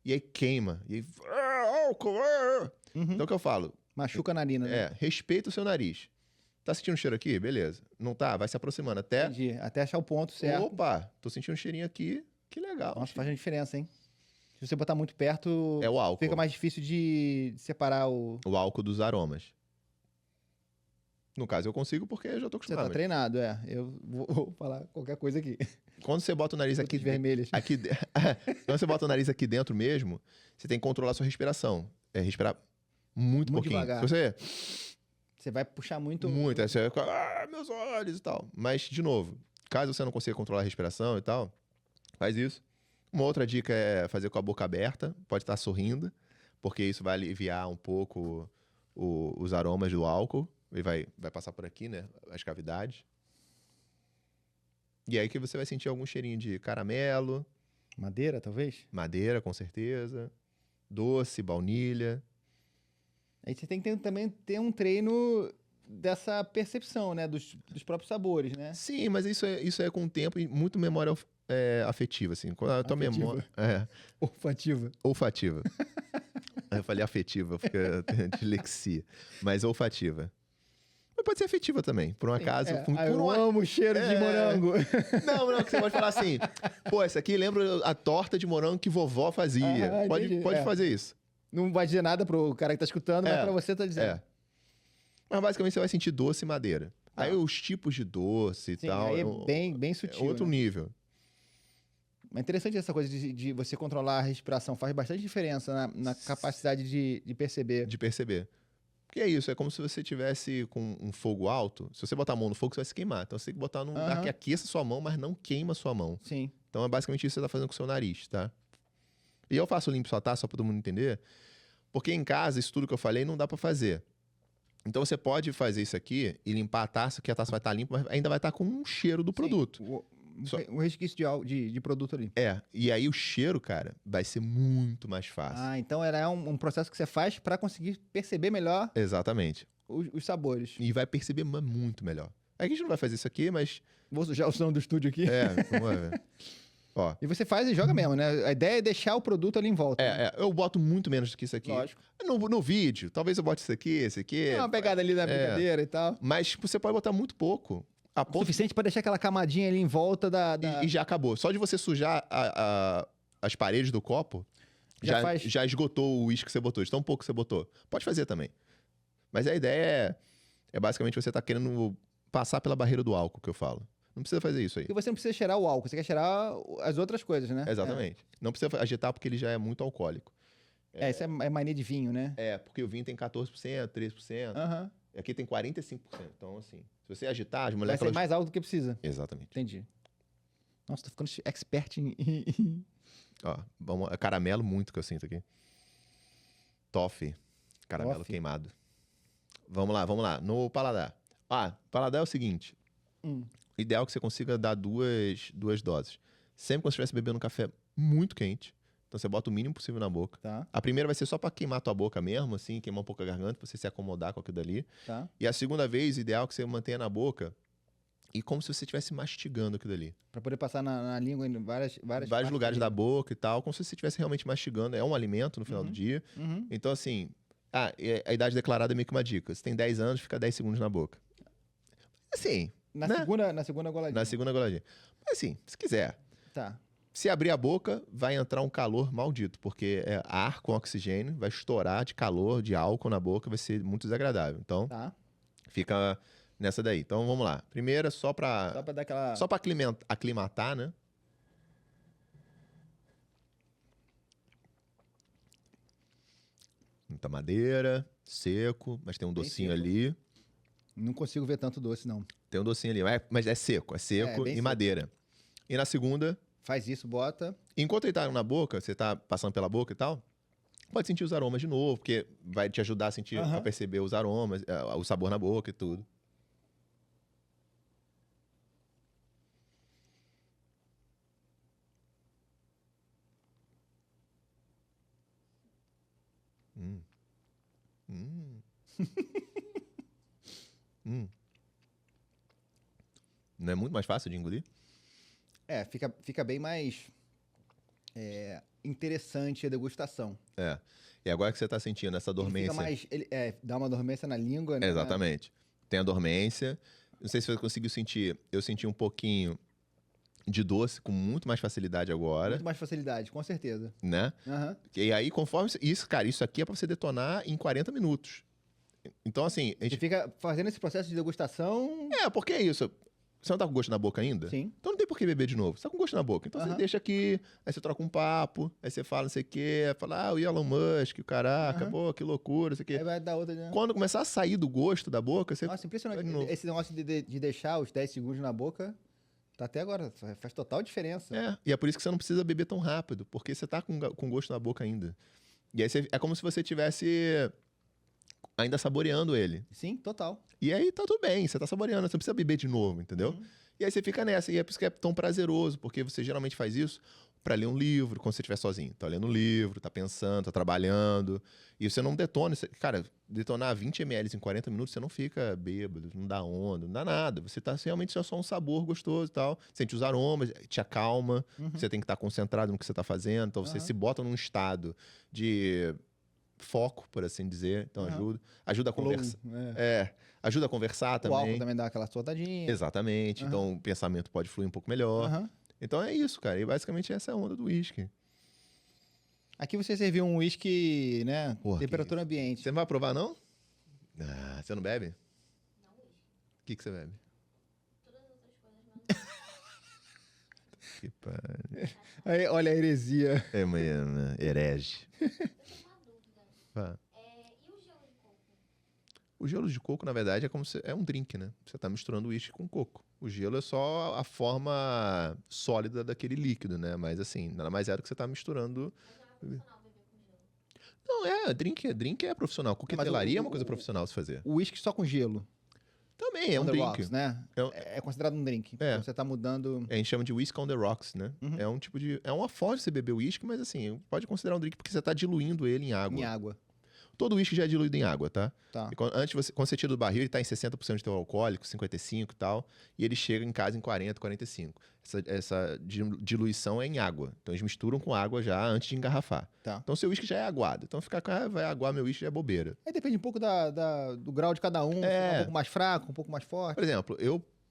E aí queima. E aí... álcool! Uhum. Então o que eu falo? Machuca a narina, né? Respeita o seu nariz. Tá sentindo um cheiro aqui? Beleza. Não tá? Vai se aproximando até... Entendi. Até achar o ponto certo. Opa, tô sentindo um cheirinho aqui. Que legal. Nossa, faz uma diferença, hein? Se você botar muito perto, É o álcool. fica mais difícil de separar o... O álcool dos aromas. No caso, eu consigo porque eu já tô Você acostumado. tá treinado, é. Eu vou falar qualquer coisa aqui. Quando você bota o nariz aqui... Frutas vermelhas. Quando você bota o nariz aqui dentro mesmo, você tem que controlar a sua respiração. É respirar muito pouquinho. devagar. Se você... Você vai puxar muito... Muito. Aí você vai ficar... meus olhos e tal. Mas, de novo, caso você não consiga controlar a respiração e tal, faz isso. Uma outra dica é fazer com a boca aberta. Pode estar sorrindo, porque isso vai aliviar um pouco os aromas do álcool. E vai passar por aqui, né? As cavidades. E aí que você vai sentir algum cheirinho de caramelo, Madeira, talvez? madeira, com certeza, doce, baunilha. Aí você tem que também ter um treino dessa percepção, né? Dos próprios sabores, né? Sim, mas isso é com o tempo e muito memória afetiva, assim. Quando a tua Afetiva. memória... Olfativa. Olfativa. Eu falei afetiva, porque eu tenho dislexia. Mas olfativa. Mas pode ser afetiva também, por um acaso. Eu amo o cheiro de morango. Não, que você pode falar assim, pô, essa aqui lembra a torta de morango que vovó fazia. Ah, Pode entendi. fazer isso. Não vai dizer nada pro cara que tá escutando, mas pra você tá dizendo. É. Mas basicamente você vai sentir doce e madeira. Tá. Aí os tipos de doce e Sim, tal. aí é bem sutil. É outro né? nível. É interessante essa coisa de você controlar a respiração. Faz bastante diferença na capacidade de perceber. De perceber. Porque é isso, é como se você tivesse com um fogo alto. Se você botar a mão no fogo, você vai se queimar. Então você tem que botar num lugar que aqueça sua mão, mas não queima sua mão. Sim. Então é basicamente isso que você tá fazendo com o seu nariz, tá? E eu faço o limpo sua taça, só pra todo mundo entender. Porque em casa, isso tudo que eu falei, não dá pra fazer. Então você pode fazer isso aqui e limpar a taça, que a taça vai estar limpa, mas ainda vai estar com um cheiro do produto. O resquício de produto ali. E aí o cheiro, cara, vai ser muito mais fácil. Ah, então era um processo que você faz pra conseguir perceber melhor Exatamente. os sabores. E vai perceber muito melhor. Aí a gente não vai fazer isso aqui, mas... Vou sujar o som do estúdio aqui. Vamos ver. Ó. E você faz e joga mesmo, né? A ideia é deixar o produto ali em volta. né? Eu boto muito menos do que isso aqui. Lógico. No vídeo, talvez eu bote isso aqui, esse aqui. É uma pegada ali da brincadeira e tal. Mas tipo, você pode botar muito pouco. A O ponto suficiente pra deixar aquela camadinha ali em volta da... e já acabou. Só de você sujar as paredes do copo, já esgotou o uísque que você botou. De tão pouco que você botou. Pode fazer também. Mas a ideia é basicamente você tá querendo passar pela barreira do álcool, que eu falo. Não precisa fazer isso aí. Porque você não precisa cheirar o álcool, você quer cheirar as outras coisas, né? Exatamente. Não precisa agitar porque ele já é muito alcoólico. Isso é mania de vinho, né? Porque o vinho tem 14%, 13%. Aham. Aqui tem 45%. Então, assim, se você agitar, as Vai moléculas... ser mais alto do que precisa. Exatamente. Entendi. Nossa, tô ficando expert em... Ó, é caramelo muito que eu sinto aqui. Toffee. Caramelo Toffee. queimado. Vamos lá. No paladar. Paladar é o seguinte. Ideal que você consiga dar duas doses. Sempre quando você estiver bebendo um café muito quente, então você bota o mínimo possível na boca. Tá, A primeira vai ser só pra queimar tua boca mesmo, assim, queimar um pouco a garganta, pra você se acomodar com aquilo dali. tá. E a segunda vez, ideal que você mantenha na boca e como se você estivesse mastigando aquilo ali. Pra poder passar na língua em várias Vários lugares da boca e tal, como se você estivesse realmente mastigando. É um alimento no final do dia. Uhum. Então, assim, a idade declarada é meio que uma dica. Você tem 10 anos, fica 10 segundos na boca. Assim, Na né? segunda goladinha. Na segunda goladinha. Mas assim, se quiser. Tá. Se abrir a boca, vai entrar um calor maldito, porque é ar com oxigênio, vai estourar de calor, de álcool na boca, vai ser muito desagradável. Então, Tá. fica nessa daí. Então, vamos lá. Primeira, só pra dar aquela... Só pra aclimatar, né? Muita madeira, seco, mas tem um Bem docinho seco. ali. Não consigo ver tanto doce, não. Tem um docinho ali, mas é seco bem e seco. madeira. E na segunda, Faz isso, bota. enquanto ele tá na boca, você tá passando pela boca e tal, pode sentir os aromas de novo, porque vai te ajudar a sentir, a perceber os aromas, o sabor na boca e tudo. Não é muito mais fácil de engolir? Fica bem mais interessante a degustação. E agora que você tá sentindo essa Ele dormência... fica mais... dá uma dormência na língua, né? Exatamente. tem a dormência. Não sei se você conseguiu sentir. Eu senti um pouquinho de doce com muito mais facilidade agora, Muito mais facilidade, com certeza. né? Aham. E aí, conforme... Isso, cara, isso aqui é pra você detonar em 40 minutos. Então, assim, a Você gente... fica fazendo esse processo de degustação. Porque é isso. Você não tá com gosto na boca ainda? Sim. Então não tem por que beber de novo. Você tá com gosto na boca. Então você Aham. deixa aqui, aí você troca um papo, aí você fala não sei o quê, fala, o Elon Musk, o caraca, Aham. pô, que loucura, não sei o quê. Aí vai dar outra. Né? Quando começar a sair do gosto da boca, você... Nossa, impressionante. vai de novo. Esse negócio de deixar os 10 segundos na boca, tá até agora. Faz total diferença. E é por isso que você não precisa beber tão rápido, porque você tá com gosto na boca ainda. E aí é como se você tivesse ainda saboreando ele. Sim, total. E aí tá tudo bem, você tá saboreando, você não precisa beber de novo, entendeu? Uhum. E aí você fica nessa, e é por isso que é tão prazeroso, porque você geralmente faz isso pra ler um livro, quando você estiver sozinho. Tá lendo um livro, tá pensando, tá trabalhando, e você não detona. Cara, detonar 20 ml em 40 minutos, você não fica bêbado, não dá onda, não dá nada. Você tá realmente só um sabor gostoso e tal. Sente os aromas, te acalma, você tem que estar concentrado no que você tá fazendo, então você Uhum. se bota num estado de foco, por assim dizer, então Uhum. ajuda a Flow, conversar. é. Ajuda a conversar O álcool também. também dá aquela soltadinha. Exatamente. Aham. Então o pensamento pode fluir um pouco melhor. Aham. Então é isso, cara. E basicamente essa é a onda do uísque. Aqui você serviu um whisky, né? Porra, que Temperatura ambiente. Você não vai provar, não? Você não bebe? Não, o que você bebe? Que pariu. Aí, olha a heresia. É, mano, herege. Eu tenho uma dúvida. Vá. E o gelo de coco? O gelo de coco, na verdade, é um drink, né? Você tá misturando uísque com coco. O gelo é só a forma sólida daquele líquido, né? Mas assim, nada mais é do que você tá misturando. Mas não é profissional beber com gelo. Não, drink é profissional. Coquetelaria é uma coisa profissional se fazer. O whisky só com gelo. Também é um On the drink. rocks, né? É um- É considerado um drink. É. Você tá mudando. A gente chama de whisky on the rocks, né? Uhum. É um tipo de. É uma forma de você beber whisky, mas assim, pode considerar um drink porque você tá diluindo ele em água. Em água. Todo whisky já é diluído em água, tá? Tá. E quando você tira do barril, ele tá em 60% de teor alcoólico, 55% e tal, e ele chega em casa em 40, 45%. Essa diluição é em água. Então eles misturam com água já antes de engarrafar. Tá. Então seu whisky já é aguado. Então ficar com, vai aguar meu whisky já é bobeira. Aí depende um pouco do grau de cada um. É. Um pouco mais fraco, um pouco mais forte. Por exemplo,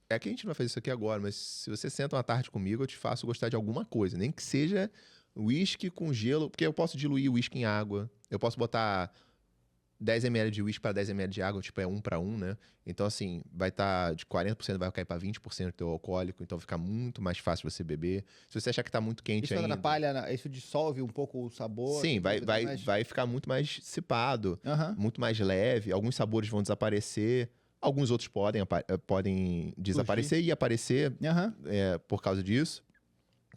é que a gente não vai fazer isso aqui agora, mas se você senta uma tarde comigo, eu te faço gostar de alguma coisa. Nem que seja whisky com gelo, porque eu posso diluir o whisky em água. Eu posso botar 10 ml de whisky para 10 ml de água, tipo, é 1 para 1, né? Então, assim, vai estar de 40%, vai cair para 20% do teu alcoólico, então fica muito mais fácil você beber. Se você achar que tá muito quente Isso ainda... atrapalha, isso dissolve um pouco o sabor. Sim, assim, vai ficar muito mais dissipado, Aham. muito mais leve. Alguns sabores vão desaparecer, alguns outros podem desaparecer e aparecer Aham. por causa disso.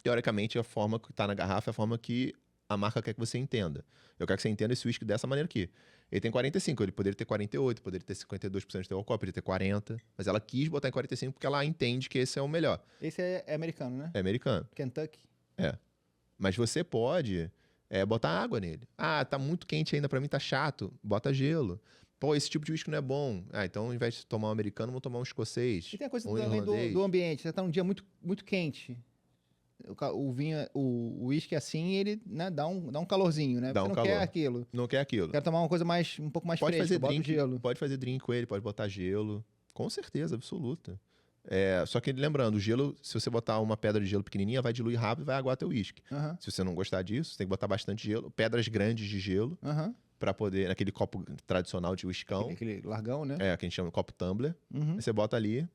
Teoricamente, a forma que tá na garrafa é a forma que a marca quer que você entenda. Eu quero que você entenda esse whisky dessa maneira aqui. Ele tem 45, ele poderia ter 48, poderia ter 52% de teu álcool, poderia ter 40, mas ela quis botar em 45 porque ela entende que esse é o melhor. Esse é americano, né? É americano. Kentucky. Mas você pode botar água nele. Ah, tá muito quente ainda, pra mim tá chato. Bota gelo. Pô, esse tipo de whisky não é bom. Ah, então ao invés de tomar um americano, vou tomar um escocês. E tem a coisa um também irlandês. do ambiente. Você tá num dia muito, muito quente. O vinho, o uísque assim, ele, né, dá um calorzinho, né? Dá Você um não calor. quer aquilo. Não quer aquilo. Quero tomar uma coisa um pouco mais Pode fresca. fazer Bota drink, gelo. pode fazer drink com ele, pode botar gelo. Com certeza, absoluta. Só que lembrando, o gelo, se você botar uma pedra de gelo pequenininha, vai diluir rápido e vai aguar teu uísque. Aham. Se você não gostar disso, você tem que botar bastante gelo. Pedras grandes de gelo, Aham. pra poder, naquele copo tradicional de whiskão. Aquele largão, né? Que a gente chama de copo tumbler. Uhum. Aí você bota ali.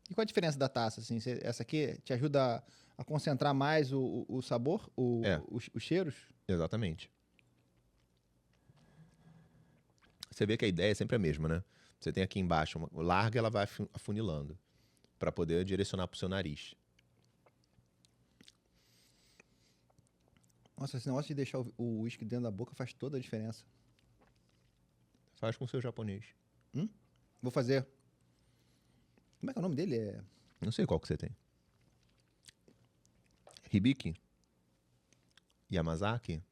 E qual a diferença da taça? Assim, essa aqui te ajuda a concentrar mais o sabor, os cheiros? Exatamente. Você vê que a ideia é sempre a mesma, né? Você tem aqui embaixo, larga, ela vai afunilando para poder direcionar pro seu nariz. Nossa, esse negócio de deixar o uísque dentro da boca faz toda a diferença. Faz com o seu japonês. Vou fazer. Como é que é o nome dele? Não sei qual que você tem. Hibiki? Yamazaki?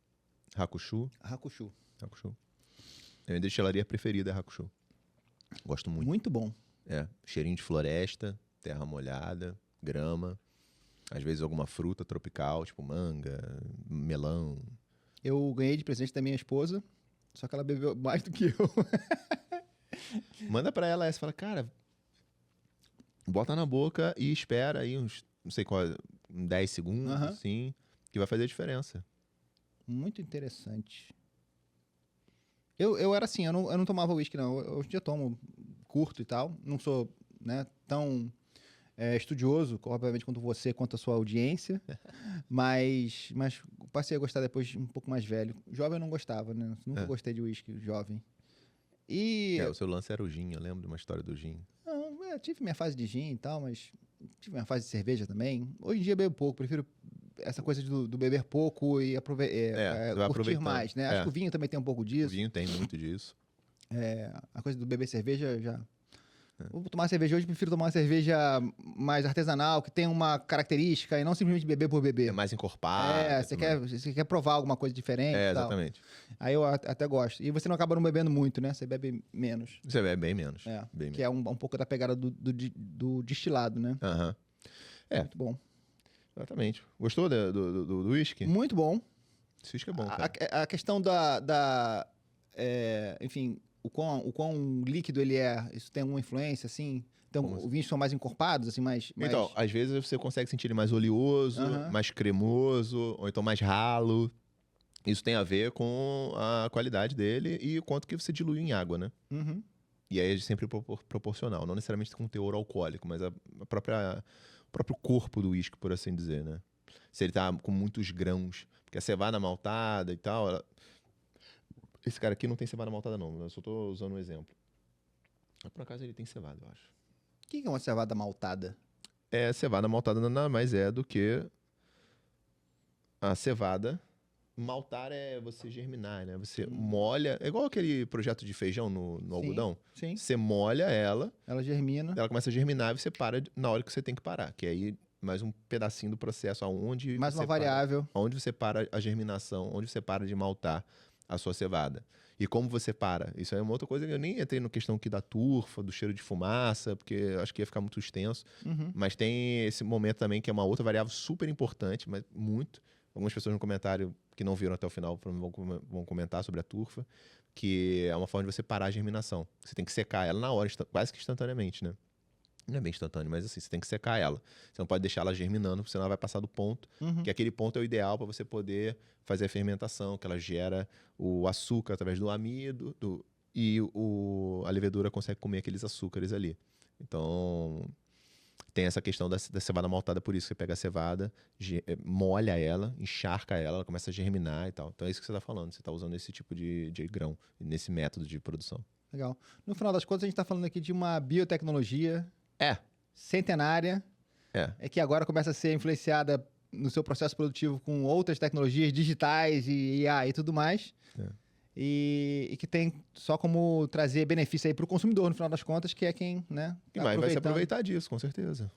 Hakushu? Hakushu. Hakushu. Minha destilaria preferida é Hakushu. Gosto muito. Muito bom. Cheirinho de floresta, terra molhada, grama. Às vezes alguma fruta tropical, tipo manga, melão. Eu ganhei de presente da minha esposa, só que ela bebeu mais do que eu. Manda pra ela essa, fala, cara, bota na boca e espera aí uns, não sei qual, 10 segundos, Aham. assim, que vai fazer a diferença. Muito interessante. Eu era assim, eu não tomava uísque, não. Hoje em dia eu tomo, curto e tal. Não sou, né, tão estudioso, obviamente, quanto você, quanto a sua audiência. mas passei a gostar depois um pouco mais velho. Jovem eu não gostava, né? Nunca gostei de uísque jovem. E... O seu lance era o gin, eu lembro de uma história do gin. Não, eu tive minha fase de gin e tal, mas tive minha fase de cerveja também. Hoje em dia eu bebo pouco, prefiro essa coisa do beber pouco e você vai curtir aproveitando. mais, né? Acho que o vinho também tem um pouco O disso. vinho tem muito disso. A coisa do beber cerveja já... Vou tomar cerveja hoje, prefiro tomar uma cerveja mais artesanal, que tem uma característica e não simplesmente beber por beber. É mais encorpado. Você quer provar alguma coisa diferente e tal. Exatamente. Aí eu até gosto. E você não acaba não bebendo muito, né? Você bebe menos. Você bebe bem menos. Bem Que é um pouco da pegada do destilado, né? Aham. Muito bom. Exatamente. Gostou do whisky? Muito bom. Esse whisky é bom, cara. A questão enfim, o quão líquido ele é, isso tem alguma influência, assim? Então, Como assim? os vinhos são mais encorpados, assim, mais... Então, às vezes você consegue sentir ele mais oleoso, Aham. mais cremoso, ou então mais ralo. Isso tem a ver com a qualidade dele e o quanto que você dilui em água, né? Uhum. E aí é sempre proporcional, não necessariamente com teor alcoólico, mas o próprio corpo do uísque, por assim dizer, né? Se ele tá com muitos grãos, porque a cevada maltada e tal... Esse cara aqui não tem cevada maltada, não. Eu só tô usando um exemplo. Por acaso ele tem cevada, eu acho. O que é uma cevada maltada? Cevada maltada nada mais é do que a cevada. Maltar é você germinar, né? Você molha... É igual aquele projeto de feijão no Sim, algodão. Sim, Você molha ela, ela germina. ela começa a germinar e você para na hora que você tem que parar. Que aí mais um pedacinho do processo aonde Mais você uma para. variável. Onde você para a germinação, onde você para de maltar a sua cevada. E como você para? Isso aí é uma outra coisa que eu nem entrei na questão aqui da turfa, do cheiro de fumaça, porque eu acho que ia ficar muito extenso. Uhum. Mas tem esse momento também que é uma outra variável super importante, mas muito. Algumas pessoas no comentário que não viram até o final vão comentar sobre a turfa, que é uma forma de você parar a germinação. Você tem que secar ela na hora, quase que instantaneamente, né? Não é bem instantâneo, mas assim, você tem que secar ela. Você não pode deixar ela germinando, porque senão ela vai passar do ponto. Uhum. Que aquele ponto é o ideal para você poder fazer a fermentação, que ela gera o açúcar através do amido e a levedura consegue comer aqueles açúcares ali. Então, tem essa questão da cevada maltada, por isso que você pega a cevada, molha ela, encharca ela começa a germinar e tal. Então é isso que você está falando, você está usando esse tipo de grão, nesse método de produção. Legal. No final das contas, a gente está falando aqui de uma biotecnologia centenária, que agora começa a ser influenciada no seu processo produtivo com outras tecnologias digitais e IA e tudo mais. E que tem só como trazer benefício aí para o consumidor, no final das contas, que é quem, né? E mais vai se aproveitar disso, com certeza.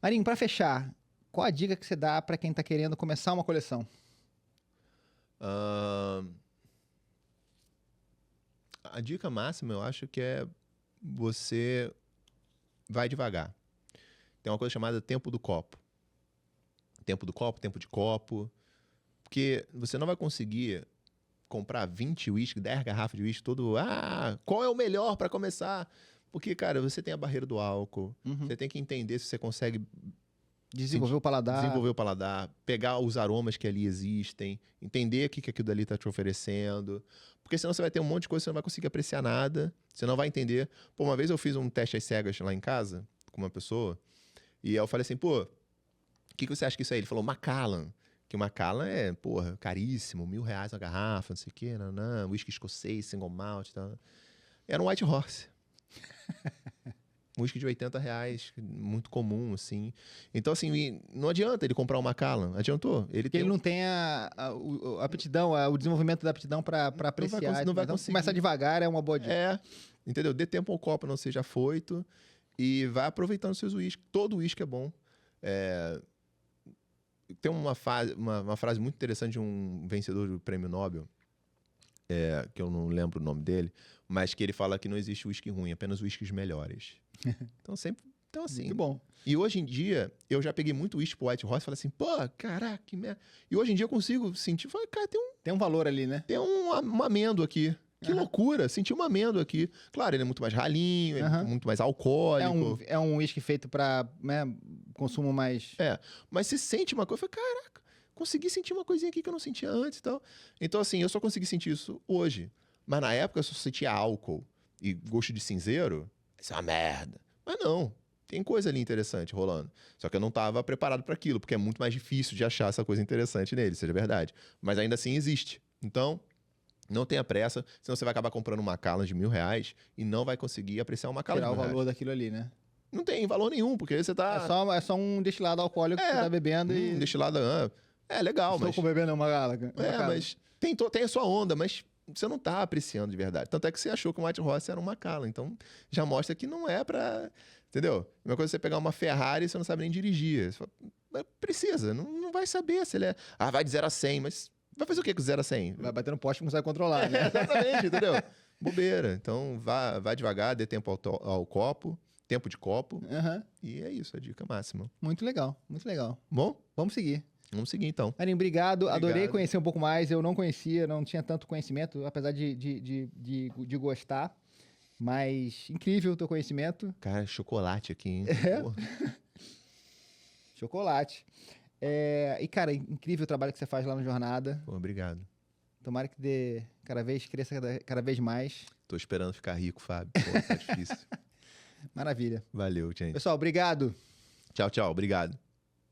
Marinho, para fechar, qual a dica que você dá para quem está querendo começar uma coleção? A dica máxima, eu acho que é você vai devagar. Tem uma coisa chamada tempo do copo. Tempo do copo, tempo de copo. Porque você não vai conseguir comprar 20 uísque, 10 garrafas de uísque, todo... qual é o melhor para começar? Porque, cara, você tem a barreira do álcool. Você tem que entender se você consegue... Desenvolver o paladar. Pegar os aromas que ali existem, entender o que aquilo dali está te oferecendo. Porque senão você vai ter um monte de coisa, você não vai conseguir apreciar nada, você não vai entender. Pô, uma vez eu fiz um teste às cegas lá em casa, com uma pessoa, e eu falei assim, pô, o que você acha que isso aí? Ele falou, Macallan. Que o Macallan é, porra, caríssimo, R$1.000 a garrafa, não sei o quê, whisky escocês, single malt e tal. Era um White Horse. Um whisky de R$80, muito comum, assim. Então, assim, não adianta ele comprar o Macallan. Adiantou? Ele não tem a aptidão, o desenvolvimento da aptidão para apreciar. Não vai então, conseguir. começar devagar é uma boa dica. Entendeu? Dê tempo ao copo, não seja afoito. E vai aproveitando seus uísques. Todo uísque é bom. Tem uma frase muito interessante de um vencedor do Prêmio Nobel, que eu não lembro o nome dele, mas que ele fala que não existe uísque ruim, apenas uísques melhores. Então, assim... Muito bom. E hoje em dia, eu já peguei muito uísque pro White Horse e falei assim, pô, caraca, que merda. E hoje em dia eu consigo sentir, falei, cara, Tem um valor ali, né? tem uma amêndoa aqui, Que loucura, senti uma amêndoa aqui. Claro, ele é muito mais ralinho, ele é Aham. muito mais alcoólico. É um uísque feito pra, né, consumo mais... Mas você sente uma coisa, eu falei, caraca, consegui sentir uma coisinha aqui que eu não sentia antes e tal. Então, assim, eu só consegui sentir isso hoje. Mas na época eu só sentia álcool e gosto de cinzeiro. Isso é uma merda. Mas não, tem coisa ali interessante rolando. Só que eu não tava preparado para aquilo, porque é muito mais difícil de achar essa coisa interessante nele, seja verdade. Mas ainda assim existe. Então, não tenha pressa, senão você vai acabar comprando uma Macallan de R$1.000 e não vai conseguir apreciar uma Macallan de Tirar o R$1.000. valor daquilo ali, né? Não tem valor nenhum, porque você tá... É só um destilado alcoólico que você tá bebendo e... destilado, legal, Estou mas... com bebendo uma gala. mas tem a sua onda, mas você não tá apreciando de verdade. Tanto é que você achou que o White Horse era um Macallan. Então, já mostra que não é pra... Entendeu? A mesma coisa é você pegar uma Ferrari e você não sabe nem dirigir. Você fala, mas precisa, não vai saber se ele é... vai de 0 a 100, mas vai fazer o que com 0 a 100? Vai bater no poste e não consegue controlar, né? Exatamente, entendeu? Bobeira. Então, vá devagar, dê tempo ao copo, tempo de copo. Aham. E é isso, a dica máxima. Muito legal, muito legal. Bom, Vamos seguir. vamos seguir então. Marinho, obrigado. Adorei Obrigado. conhecer um pouco mais. Eu não conhecia, não tinha tanto conhecimento, apesar de gostar. Mas incrível o teu conhecimento. Cara, chocolate aqui, hein? É? Pô. Chocolate. E, cara, incrível o trabalho que você faz lá no Jornada. Pô, obrigado. Tomara que dê cresça cada vez mais. Tô esperando ficar rico, Fábio. Pô, tá difícil. Maravilha. Valeu, gente. Pessoal, obrigado. Tchau, tchau. Obrigado.